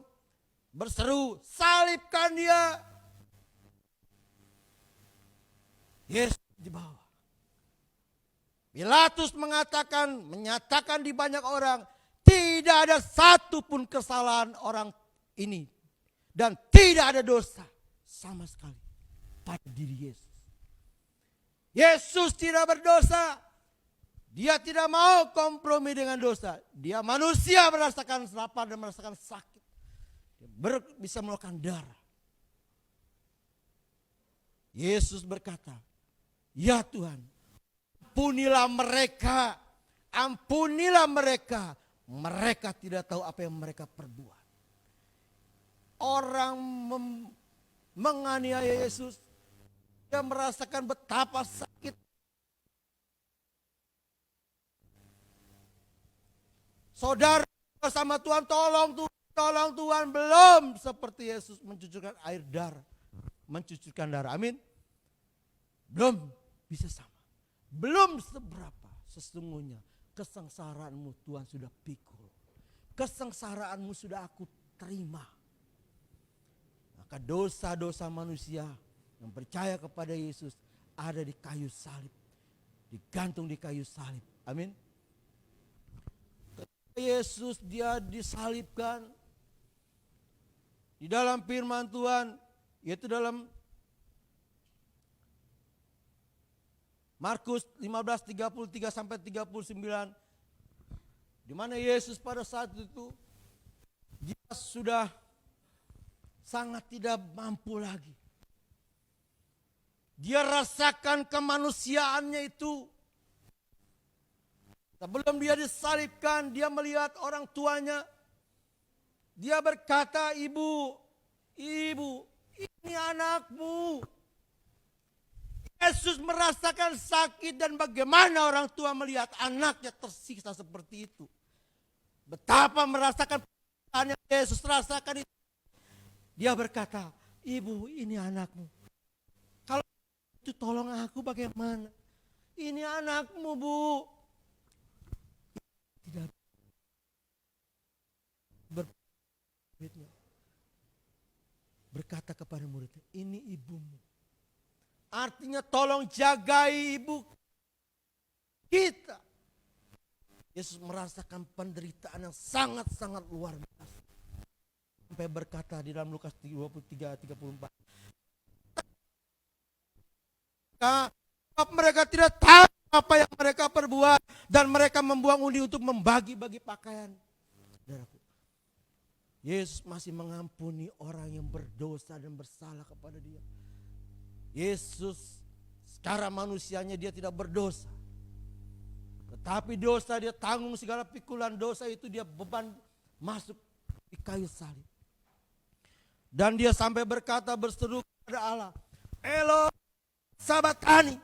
berseru, salibkan dia. Yesus dibawa. Pilatus menyatakan di banyak orang, tidak ada satupun kesalahan orang ini. Dan tidak ada dosa sama sekali pada diri Yesus. Yesus tidak berdosa. Dia tidak mau kompromi dengan dosa. Dia manusia, merasakan lapar dan merasakan sakit. Dia bisa mengeluarkan darah. Yesus berkata, ya Tuhan, ampunilah mereka. Ampunilah mereka. Mereka tidak tahu apa yang mereka perbuat. Orang menganiaya Yesus, dia merasakan betapa sakit. Saudara sama Tuhan, tolong Tuhan, belum seperti Yesus mencucurkan air darah, mencucurkan darah. Amin. Belum bisa sama. Belum seberapa sesungguhnya kesengsaraanmu Tuhan sudah pikul. Kesengsaraanmu sudah aku terima. Maka dosa-dosa manusia yang percaya kepada Yesus ada di kayu salib. Digantung di kayu salib. Amin. Yesus dia disalibkan, di dalam firman Tuhan, yaitu dalam Markus 15:33 sampai 39, di mana Yesus pada saat itu dia sudah sangat tidak mampu lagi. Dia rasakan kemanusiaannya itu. Sebelum dia disalibkan, dia melihat orang tuanya. Dia berkata, ibu, ini anakmu. Yesus merasakan sakit dan bagaimana orang tua melihat anaknya tersiksa seperti itu. Betapa merasakan perasaan yang Yesus rasakan itu. Dia berkata, ibu, ini anakmu. Kalau itu tolong aku bagaimana? Ini anakmu, Bu. Tidak berkata kepada muridnya, ini ibumu. Artinya tolong jagai ibu kita. Yesus merasakan penderitaan yang sangat-sangat luar biasa. Sampai berkata di dalam Lukas 23:34. Mereka tidak tahu apa yang mereka perbuat. Dan mereka membuang undi untuk membagi-bagi pakaian. Saudaraku, Yesus masih mengampuni orang yang berdosa dan bersalah kepada dia. Yesus secara manusianya dia tidak berdosa. Tetapi dosa dia tanggung, segala pikulan dosa itu dia beban masuk di kayu salib. Dan dia sampai berkata, berseru kepada Allah, Elo sabatani,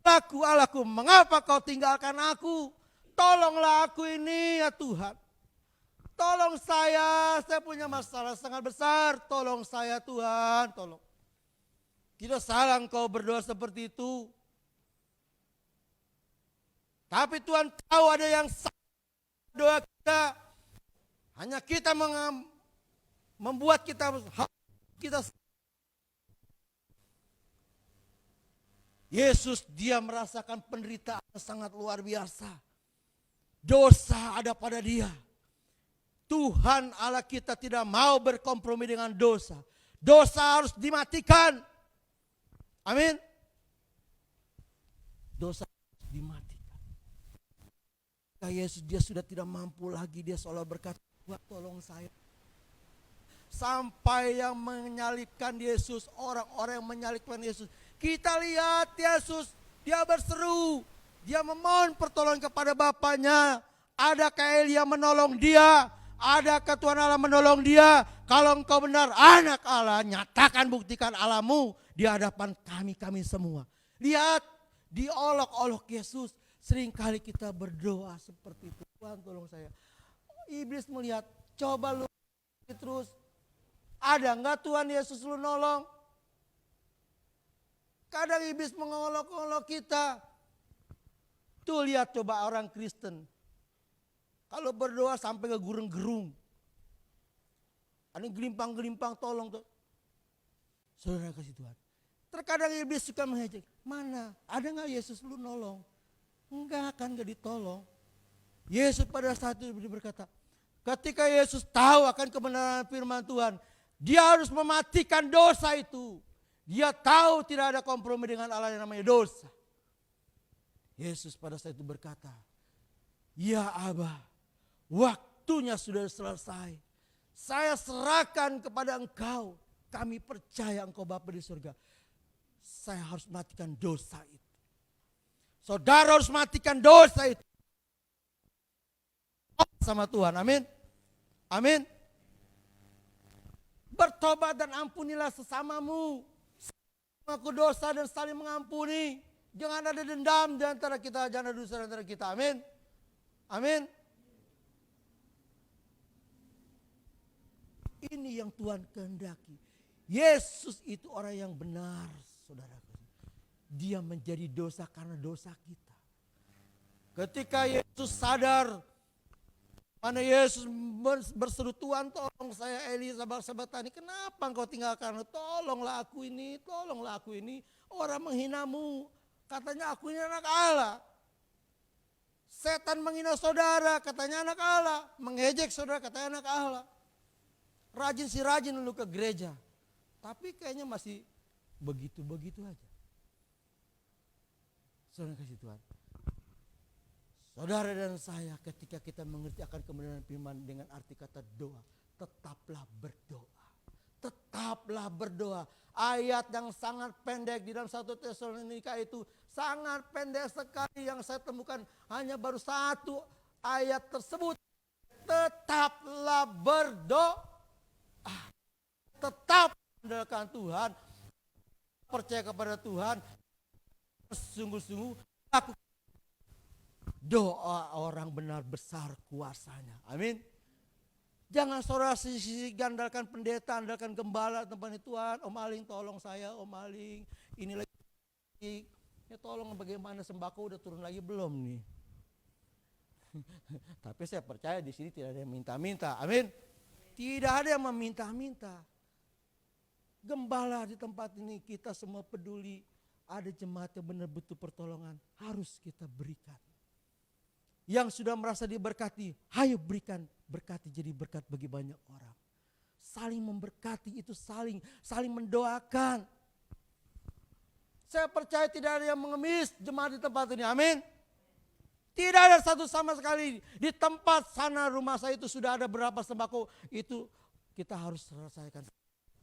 Allahku, mengapa kau tinggalkan aku? Tolonglah aku ini ya Tuhan. Tolong saya punya masalah sangat besar. Tolong saya Tuhan, tolong. Tidak salah engkau berdoa seperti itu. Tapi Tuhan tahu ada yang salah doa kita. Hanya kita membuat kita Yesus dia merasakan penderitaan sangat luar biasa. Dosa ada pada dia. Tuhan Allah kita tidak mau berkompromi dengan dosa. Dosa harus dimatikan. Amin. Dosa harus dimatikan. Yesus dia sudah tidak mampu lagi. Dia seolah berkata, Tuhan tolong saya. Sampai yang menyalibkan Yesus, orang-orang yang menyalibkan Yesus. Kita lihat Yesus, dia berseru. Dia memohon pertolongan kepada Bapaknya. Adakah Elia menolong dia? Adakah Tuhan Allah menolong dia? Kalau engkau benar anak Allah, nyatakan buktikan Allahmu di hadapan kami semua. Lihat, diolok-olok Yesus. Seringkali kita berdoa seperti itu. Tuhan tolong saya. Iblis melihat, coba lu terus. Ada enggak Tuhan Yesus lu nolong? Kadang iblis mengolok-olok kita. Tuh lihat coba orang Kristen. Kalau berdoa sampai ke gerung-gerung. Ada gelimpang-gelimpang tolong tuh. Saudara kasih Tuhan. Terkadang iblis suka mengejek. Mana? Ada enggak Yesus lu nolong? Enggak, akan enggak ditolong. Yesus pada saat itu berkata, ketika Yesus tahu akan kebenaran firman Tuhan, dia harus mematikan dosa itu. Dia tahu tidak ada kompromi dengan Allah yang namanya dosa. Yesus pada saat itu berkata, ya Abah, waktunya sudah selesai. Saya serahkan kepada engkau. Kami percaya engkau Bapa di surga. Saya harus matikan dosa itu. Saudara harus matikan dosa itu. Sama Tuhan, amin. Amin. Bertobat dan ampunilah sesamamu. Mengaku dosa dan saling mengampuni. Jangan ada dendam di antara kita, jangan ada dosa di antara kita, amin. Amin. Ini yang Tuhan kehendaki. Yesus itu orang yang benar, saudara. Dia menjadi dosa karena dosa kita. Ketika Yesus sadar, mana Yesus berseru, Tuhan tolong saya Eli sabatani, kenapa engkau tinggalkan? Tolonglah aku ini, tolonglah aku ini. Orang menghinamu, katanya aku ini anak Allah. Setan menghina saudara, katanya anak Allah. Mengejek saudara, katanya anak Allah. Rajin si rajin dulu ke gereja. Tapi kayaknya masih begitu-begitu aja. Saudara kasih Tuhan. Saudara dan saya ketika kita mengerti akan kebenaran firman dengan arti kata doa. Tetaplah berdoa. Tetaplah berdoa. Ayat yang sangat pendek di dalam 1 Tesalonika itu sangat pendek sekali yang saya temukan. Hanya baru satu ayat tersebut. Tetaplah berdoa. Tetap mengandalkan Tuhan. Percaya kepada Tuhan. Sungguh-sungguh lakukan. Doa orang benar besar kuasanya. Amin. Jangan saudara sisi andalkan pendeta, andalkan gembala, tempat Tuhan. Om Aling tolong saya, Om Aling. Ini lagi. Ya tolong bagaimana sembako udah turun lagi belum nih. Tapi saya percaya di sini tidak ada yang minta-minta. Amin. Tidak ada yang meminta-minta. Gembala di tempat ini kita semua peduli. Ada jemaat yang benar butuh pertolongan. Harus kita berikan. Yang sudah merasa diberkati, ayo berikan, berkati jadi berkat bagi banyak orang. Saling memberkati itu saling mendoakan. Saya percaya tidak ada yang mengemis jemaat di tempat ini, amin. Tidak ada satu sama sekali. Di tempat sana rumah saya itu sudah ada berapa sembako, itu kita harus selesaikan.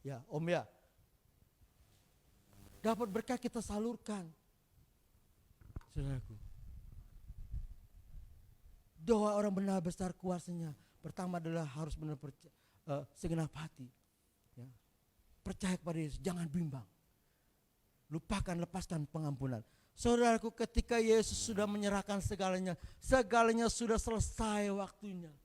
Ya Om ya. Dapat berkat kita salurkan. Saudaraku. Doa orang benar besar kuasanya. Pertama adalah harus benar segenap hati. Ya. Percaya kepada Yesus, jangan bimbang. Lupakan, lepaskan pengampunan. Saudaraku, ketika Yesus sudah menyerahkan segalanya, segalanya sudah selesai waktunya.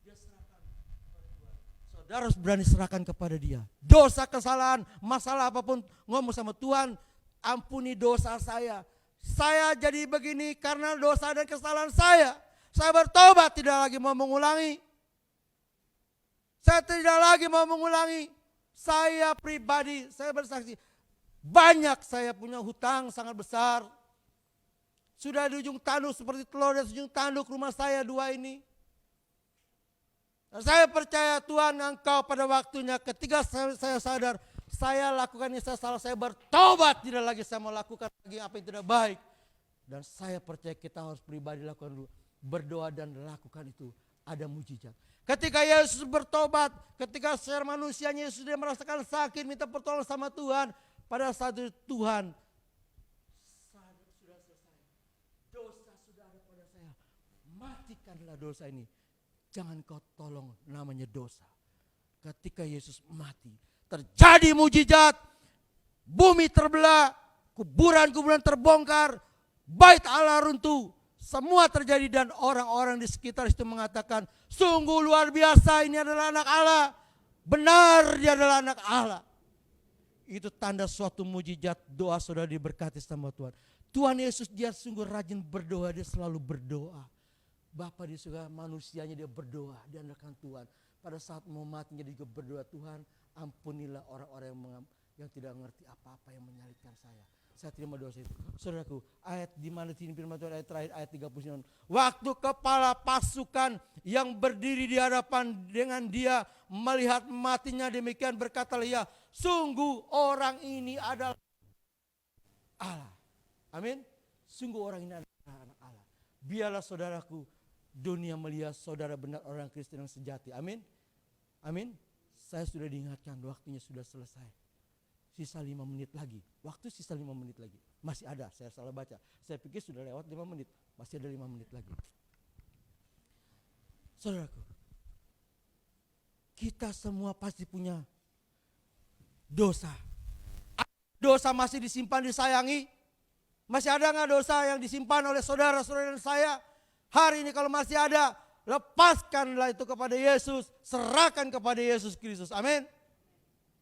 Dia serahkan kepada Tuhan. Saudara harus berani serahkan kepada Dia. Dosa, kesalahan, masalah apapun, ngomong sama Tuhan, ampuni dosa saya. Saya jadi begini karena dosa dan kesalahan saya. Saya bertobat, tidak lagi mau mengulangi. Saya tidak lagi mau mengulangi. Saya pribadi, saya bersaksi. Banyak saya punya hutang sangat besar. Sudah di ujung tanduk seperti telur di ujung tanduk rumah saya dua ini. Dan saya percaya Tuhan Engkau pada waktunya ketika saya sadar. Saya lakukan ini, saya salah, saya bertobat. Tidak lagi saya mau lakukan lagi apa yang tidak baik. Dan saya percaya kita harus pribadi lakukan dulu. Berdoa dan lakukan itu, ada mujizat. Ketika Yesus bertobat, ketika secara manusianya Yesus dia merasakan sakit, minta pertolongan sama Tuhan. Pada saat itu Tuhan, sudah selesai. Dosa sudah ada pada saya. Matikanlah dosa ini. Jangan kau tolong namanya dosa. Ketika Yesus mati, terjadi mujizat. Bumi terbelah, kuburan-kuburan terbongkar, bait Allah runtuh. Semua terjadi dan orang-orang di sekitar itu mengatakan, sungguh luar biasa, ini adalah anak Allah. Benar dia adalah anak Allah. Itu tanda suatu mujizat, doa saudara diberkati sama Tuhan. Tuhan Yesus dia sungguh rajin berdoa, dia selalu berdoa. Bapa di surga, manusianya dia berdoa, dia andalkan Tuhan. Pada saat mau matinya dia juga berdoa, Tuhan ampunilah orang-orang yang tidak mengerti apa-apa yang menyalibkan saya. Saya terima dosa itu. Saudaraku, ayat di mana sini firman Tuhan ayat terakhir ayat 39. Waktu kepala pasukan yang berdiri di hadapan dengan dia melihat matinya demikian berkatalah ia, sungguh orang ini adalah Allah. Amin. Sungguh orang ini adalah anak Allah. Biarlah saudaraku, dunia melihat saudara benar orang Kristen yang sejati. Amin. Amin. Saya sudah diingatkan waktunya sudah selesai. Sisa 5 menit lagi. Waktu sisa 5 menit lagi. Masih ada, saya salah baca. Saya pikir sudah lewat 5 menit. Masih ada 5 menit lagi. Saudaraku, kita semua pasti punya dosa. Dosa masih disimpan, disayangi. Masih ada gak dosa yang disimpan oleh saudara-saudara saya? Hari ini kalau masih ada, lepaskanlah itu kepada Yesus. Serahkan kepada Yesus Kristus. Amin.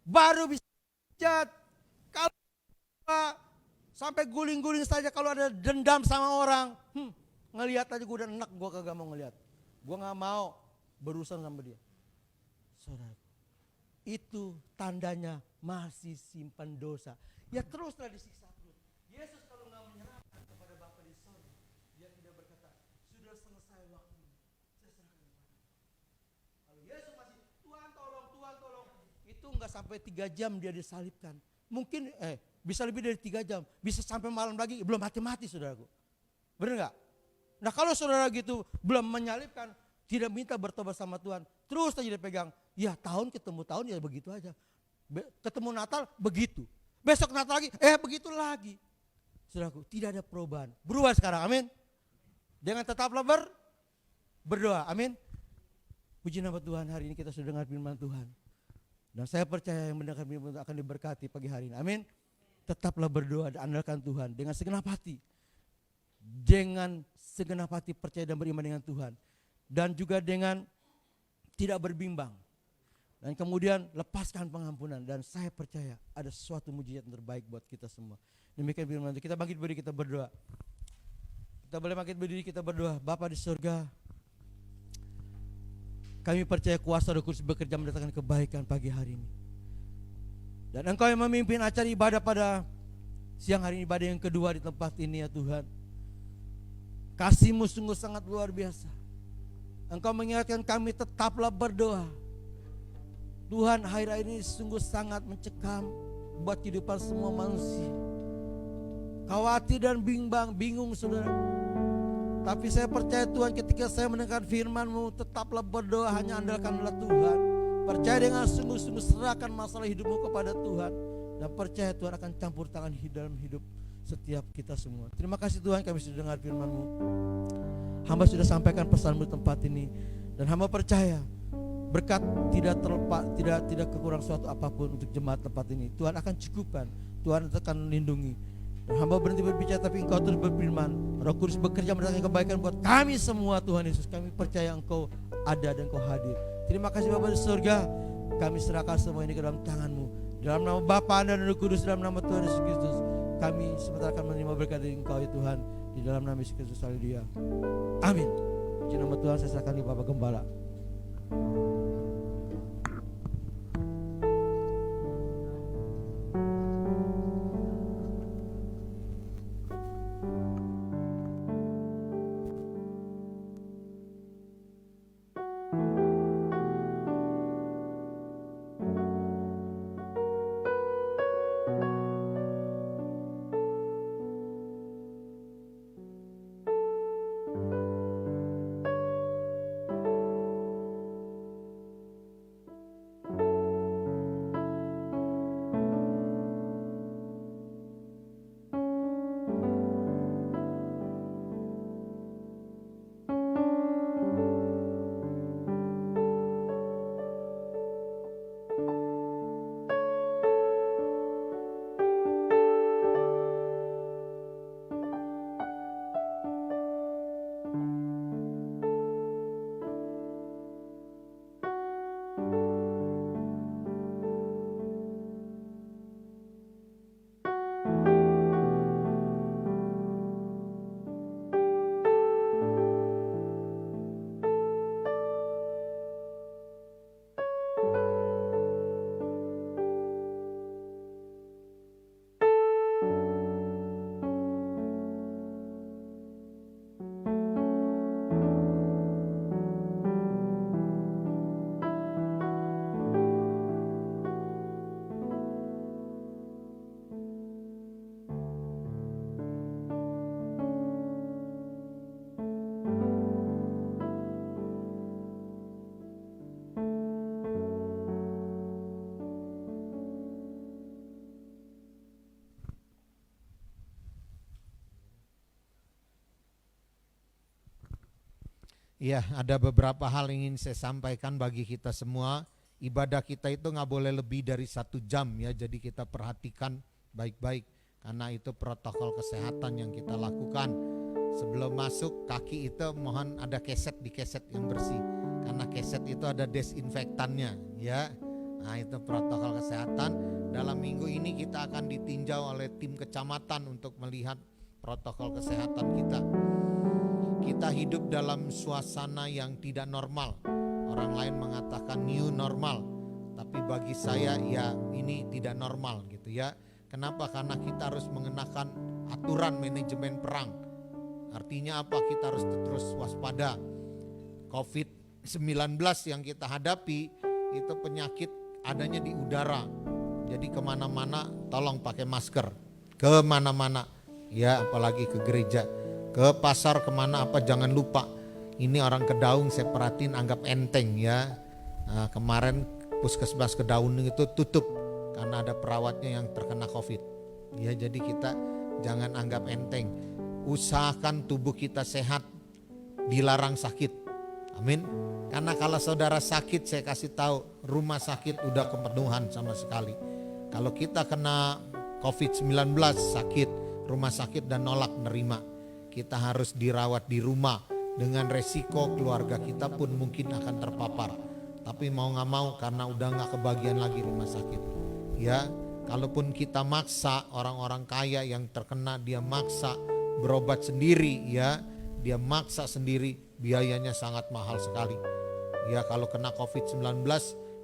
Baru bisa. Kalau sampai guling-guling saja kalau ada dendam sama orang, ngelihat aja gue udah enak, gue kagak mau ngelihat. Gue gak mau berurusan sama dia. Saudara, itu tandanya masih simpan dosa. Ya teruslah disiksa terus. Yesus kalau gak menyerahkan kepada Bapa di sorga, dia tidak berkata, sudah enggak sampai 3 jam dia disalibkan. Mungkin bisa lebih dari 3 jam, bisa sampai malam lagi belum mati-mati saudaraku. Benar enggak? Nah kalau saudara gitu belum menyalibkan, tidak minta bertobat sama Tuhan, terus aja dipegang, ya tahun ketemu tahun ya begitu aja. Ketemu Natal begitu, besok Natal lagi, begitu lagi. Saudaraku, tidak ada perubahan. Berubah sekarang, amin. Dengan tetaplah berdoa, amin. Puji nama Tuhan, hari ini kita sudah dengar firman Tuhan. Dan saya percaya yang mendengar firman Tuhan akan diberkati pagi hari ini, amin. Tetaplah berdoa dan andalkan Tuhan dengan segenap hati. Dengan segenap hati percaya dan beriman dengan Tuhan. Dan juga dengan tidak berbimbang. Dan kemudian lepaskan pengampunan. Dan saya percaya ada sesuatu mujizat yang terbaik buat kita semua. Demikian firman Tuhan. Kita bangkit berdiri, kita berdoa. Kita boleh bangkit berdiri, kita berdoa. Bapa di surga, kami percaya kuasa Roh Kudus bekerja mendatangkan kebaikan pagi hari ini. Dan Engkau yang memimpin acara ibadah pada siang hari ini, ibadah yang kedua di tempat ini ya Tuhan. Kasih-Mu sungguh sangat luar biasa. Engkau mengingatkan kami tetaplah berdoa. Tuhan, hari ini sungguh sangat mencekam buat kehidupan semua manusia. Khawatir dan bingung saudara. Tapi saya percaya Tuhan, ketika saya mendengar firman-Mu, tetaplah berdoa, hanya andalkanlah Tuhan. Percaya dengan sungguh-sungguh, serahkan masalah hidupmu kepada Tuhan. Dan percaya Tuhan akan campur tangan dalam hidup setiap kita semua. Terima kasih Tuhan, kami sudah dengar firman-Mu. Hamba sudah sampaikan pesan-Mu di tempat ini. Dan hamba percaya berkat tidak terlepas, tidak kekurang suatu apapun untuk jemaat tempat ini. Tuhan akan cukupkan, Tuhan akan melindungi. Dan hamba berhenti berbicara, tapi Engkau terus berfirman. Roh Kudus bekerja mendatangkan kebaikan buat kami semua Tuhan Yesus. Kami percaya Engkau ada dan Engkau hadir. Terima kasih Bapa di surga. Kami serahkan semua ini ke dalam tangan-Mu. Dalam nama Bapa dan Roh Kudus, dalam nama Tuhan Yesus Kristus, kami sebentar akan menerima berkat dari Engkau ya Tuhan. Di dalam nama Yesus Kristus, haleluya. Amin. Di nama Tuhan saya serahkan di Bapak Gembala. Ya, ada beberapa hal yang ingin saya sampaikan bagi kita semua. Ibadah kita itu nggak boleh lebih dari 1 jam ya, jadi kita perhatikan baik-baik. Karena itu protokol kesehatan yang kita lakukan. Sebelum masuk kaki itu mohon ada keset yang bersih. Karena keset itu ada desinfektannya ya. Nah itu protokol kesehatan. Dalam minggu ini kita akan ditinjau oleh tim kecamatan untuk melihat protokol kesehatan kita. Kita hidup dalam suasana yang tidak normal. Orang lain mengatakan new normal, tapi bagi saya ya ini tidak normal gitu ya. Kenapa? Karena kita harus mengenakan aturan manajemen perang. Artinya apa? Kita harus terus waspada. COVID-19 yang kita hadapi itu penyakit adanya di udara. Jadi kemana-mana tolong pakai masker. Kemana-mana, ya apalagi ke gereja, ke pasar kemana apa jangan lupa. Ini orang Kedaung saya perhatiin anggap enteng ya. Nah, kemarin puskesmas Kedaung itu tutup karena ada perawatnya yang terkena COVID. Ya jadi kita jangan anggap enteng. Usahakan tubuh kita sehat, dilarang sakit. Amin. Karena kalau saudara sakit, saya kasih tahu, rumah sakit udah kepenuhan sama sekali. Kalau kita kena COVID-19 sakit, rumah sakit dan nolak nerima. Kita harus dirawat di rumah, dengan resiko keluarga kita pun mungkin akan terpapar. Tapi mau gak mau karena udah gak kebagian lagi rumah sakit. Ya, kalaupun kita maksa, orang-orang kaya yang terkena dia maksa berobat sendiri ya, dia maksa sendiri, biayanya sangat mahal sekali. Ya kalau kena COVID-19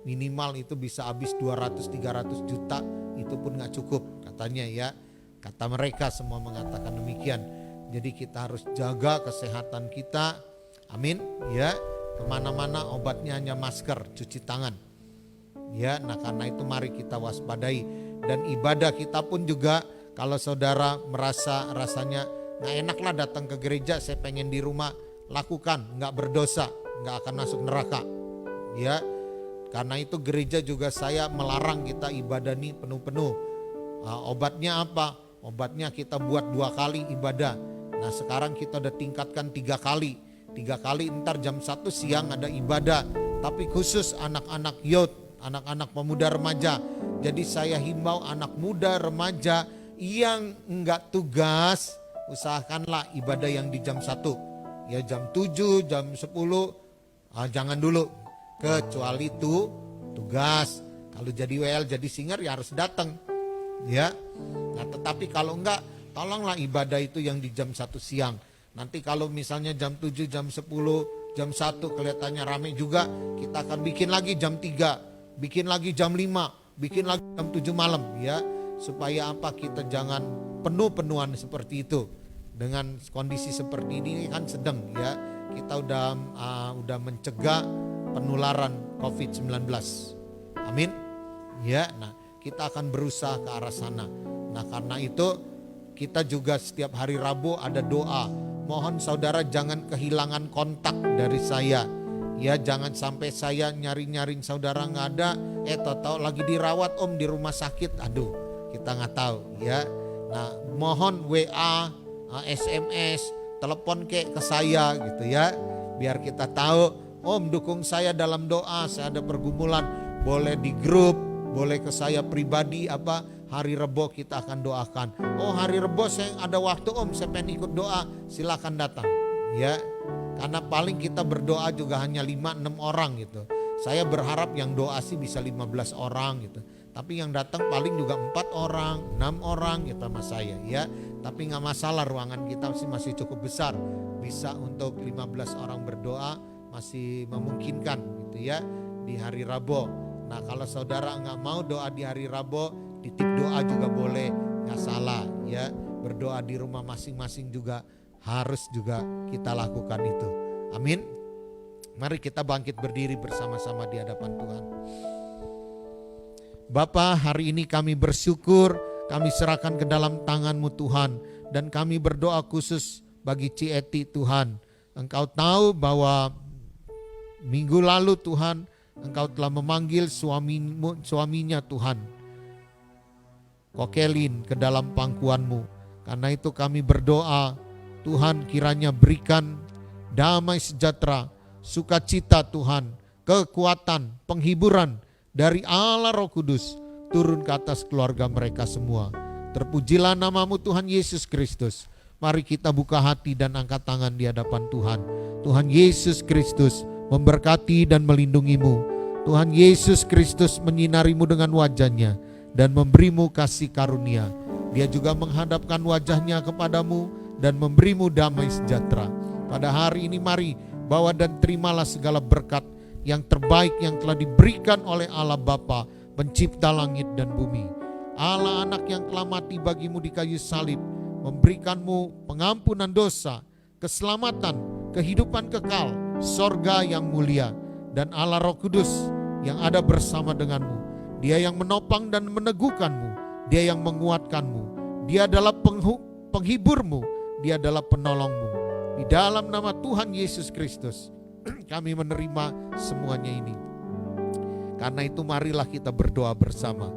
minimal itu bisa habis 200-300 juta, itu pun gak cukup katanya ya. Kata mereka semua mengatakan demikian. Jadi kita harus jaga kesehatan kita. Amin ya. Kemana-mana obatnya hanya masker, cuci tangan. Ya, nah karena itu mari kita waspadai. Dan ibadah kita pun juga, kalau saudara merasa rasanya gak enak lah datang ke gereja, saya pengen di rumah, lakukan, gak berdosa, gak akan masuk neraka. Ya, karena itu gereja juga saya melarang kita ibadah nih penuh-penuh. Obatnya apa? Obatnya kita buat 2 kali ibadah. Nah sekarang kita udah tingkatkan 3 kali. 3 kali, ntar jam 1 siang ada ibadah. Tapi khusus anak-anak youth, anak-anak pemuda remaja. Jadi saya himbau anak muda remaja yang enggak tugas, usahakanlah ibadah yang di jam 1. Ya jam 7, jam 10, jangan dulu. Kecuali itu tugas. Kalau jadi WL, jadi singer ya harus datang. Ya. Nah tetapi kalau enggak, tolonglah ibadah itu yang di jam 1 siang. Nanti kalau misalnya jam 7, jam 10, jam 1 kelihatannya rame juga, kita akan bikin lagi jam 3, bikin lagi jam 5, bikin lagi jam 7 malam ya. Supaya apa, kita jangan penuh-penuhan seperti itu. Dengan kondisi seperti ini kan sedang ya, kita udah mencegah penularan COVID-19. Amin. Ya, nah kita akan berusaha ke arah sana. Nah karena itu kita juga setiap hari Rabu ada doa. Mohon saudara jangan kehilangan kontak dari saya. Ya jangan sampai saya nyari-nyarin saudara nggak ada. Tahu lagi dirawat om di rumah sakit. Aduh kita nggak tahu ya. Nah mohon WA, SMS, telepon ke saya gitu ya. Biar kita tahu, om dukung saya dalam doa, saya ada pergumulan. Boleh di grup, boleh ke saya pribadi apa. Hari Rebo kita akan doakan. Oh hari Rebo saya ada waktu om, saya pengen ikut doa, silakan datang ya. Karena paling kita berdoa juga hanya 5-6 orang gitu. Saya berharap yang doa sih bisa 15 orang gitu. Tapi yang datang paling juga 4 orang, 6 orang gitu sama saya ya. Tapi gak masalah, ruangan kita masih cukup besar. Bisa untuk 15 orang berdoa masih memungkinkan gitu ya di hari Rebo. Nah kalau saudara gak mau doa di hari Rebo, titip doa juga boleh, gak salah ya. Berdoa di rumah masing-masing juga harus juga kita lakukan itu. Amin. Mari kita bangkit berdiri bersama-sama di hadapan Tuhan. Bapa, hari ini kami bersyukur, kami serahkan ke dalam tangan-Mu Tuhan. Dan kami berdoa khusus bagi Cieti Tuhan. Engkau tahu bahwa minggu lalu Tuhan, Engkau telah memanggil suaminya Tuhan, Kokelin, ke dalam pangkuan-Mu. Karena itu kami berdoa, Tuhan kiranya berikan damai sejahtera, sukacita Tuhan, kekuatan, penghiburan dari Allah Roh Kudus turun ke atas keluarga mereka semua. Terpujilah nama-Mu Tuhan Yesus Kristus. Mari kita buka hati dan angkat tangan di hadapan Tuhan. Tuhan Yesus Kristus memberkati dan melindungi-Mu. Tuhan Yesus Kristus menyinari-Mu dengan wajah-Nya dan memberi-Mu kasih karunia. Dia juga menghadapkan wajah-Nya kepadamu dan memberi-Mu damai sejahtera. Pada hari ini mari bawa dan terimalah segala berkat yang terbaik yang telah diberikan oleh Allah Bapa, pencipta langit dan bumi. Allah Anak yang telah mati bagimu di kayu salib, memberikanmu pengampunan dosa, keselamatan, kehidupan kekal, sorga yang mulia. Dan Allah Roh Kudus yang ada bersama denganmu Dia yang menopang dan meneguhkanmu, Dia yang menguatkanmu, Dia adalah penghiburmu, Dia adalah penolongmu. Di dalam nama Tuhan Yesus Kristus kami menerima semuanya ini. Karena itu marilah kita berdoa bersama.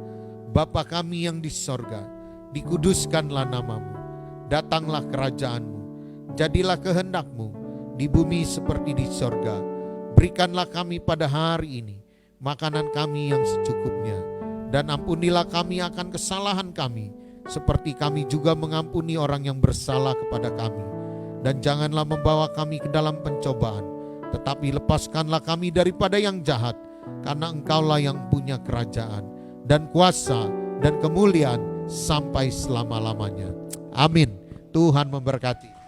Bapa kami yang di sorga, dikuduskanlah namamu, datanglah kerajaanmu, jadilah kehendakmu di bumi seperti di sorga. Berikanlah kami pada hari ini makanan kami yang secukupnya, dan ampunilah kami akan kesalahan kami, seperti kami juga mengampuni orang yang bersalah kepada kami. Dan janganlah membawa kami ke dalam pencobaan, tetapi lepaskanlah kami daripada yang jahat, karena Engkaulah yang punya kerajaan dan kuasa dan kemuliaan sampai selama-lamanya. Amin. Tuhan memberkati.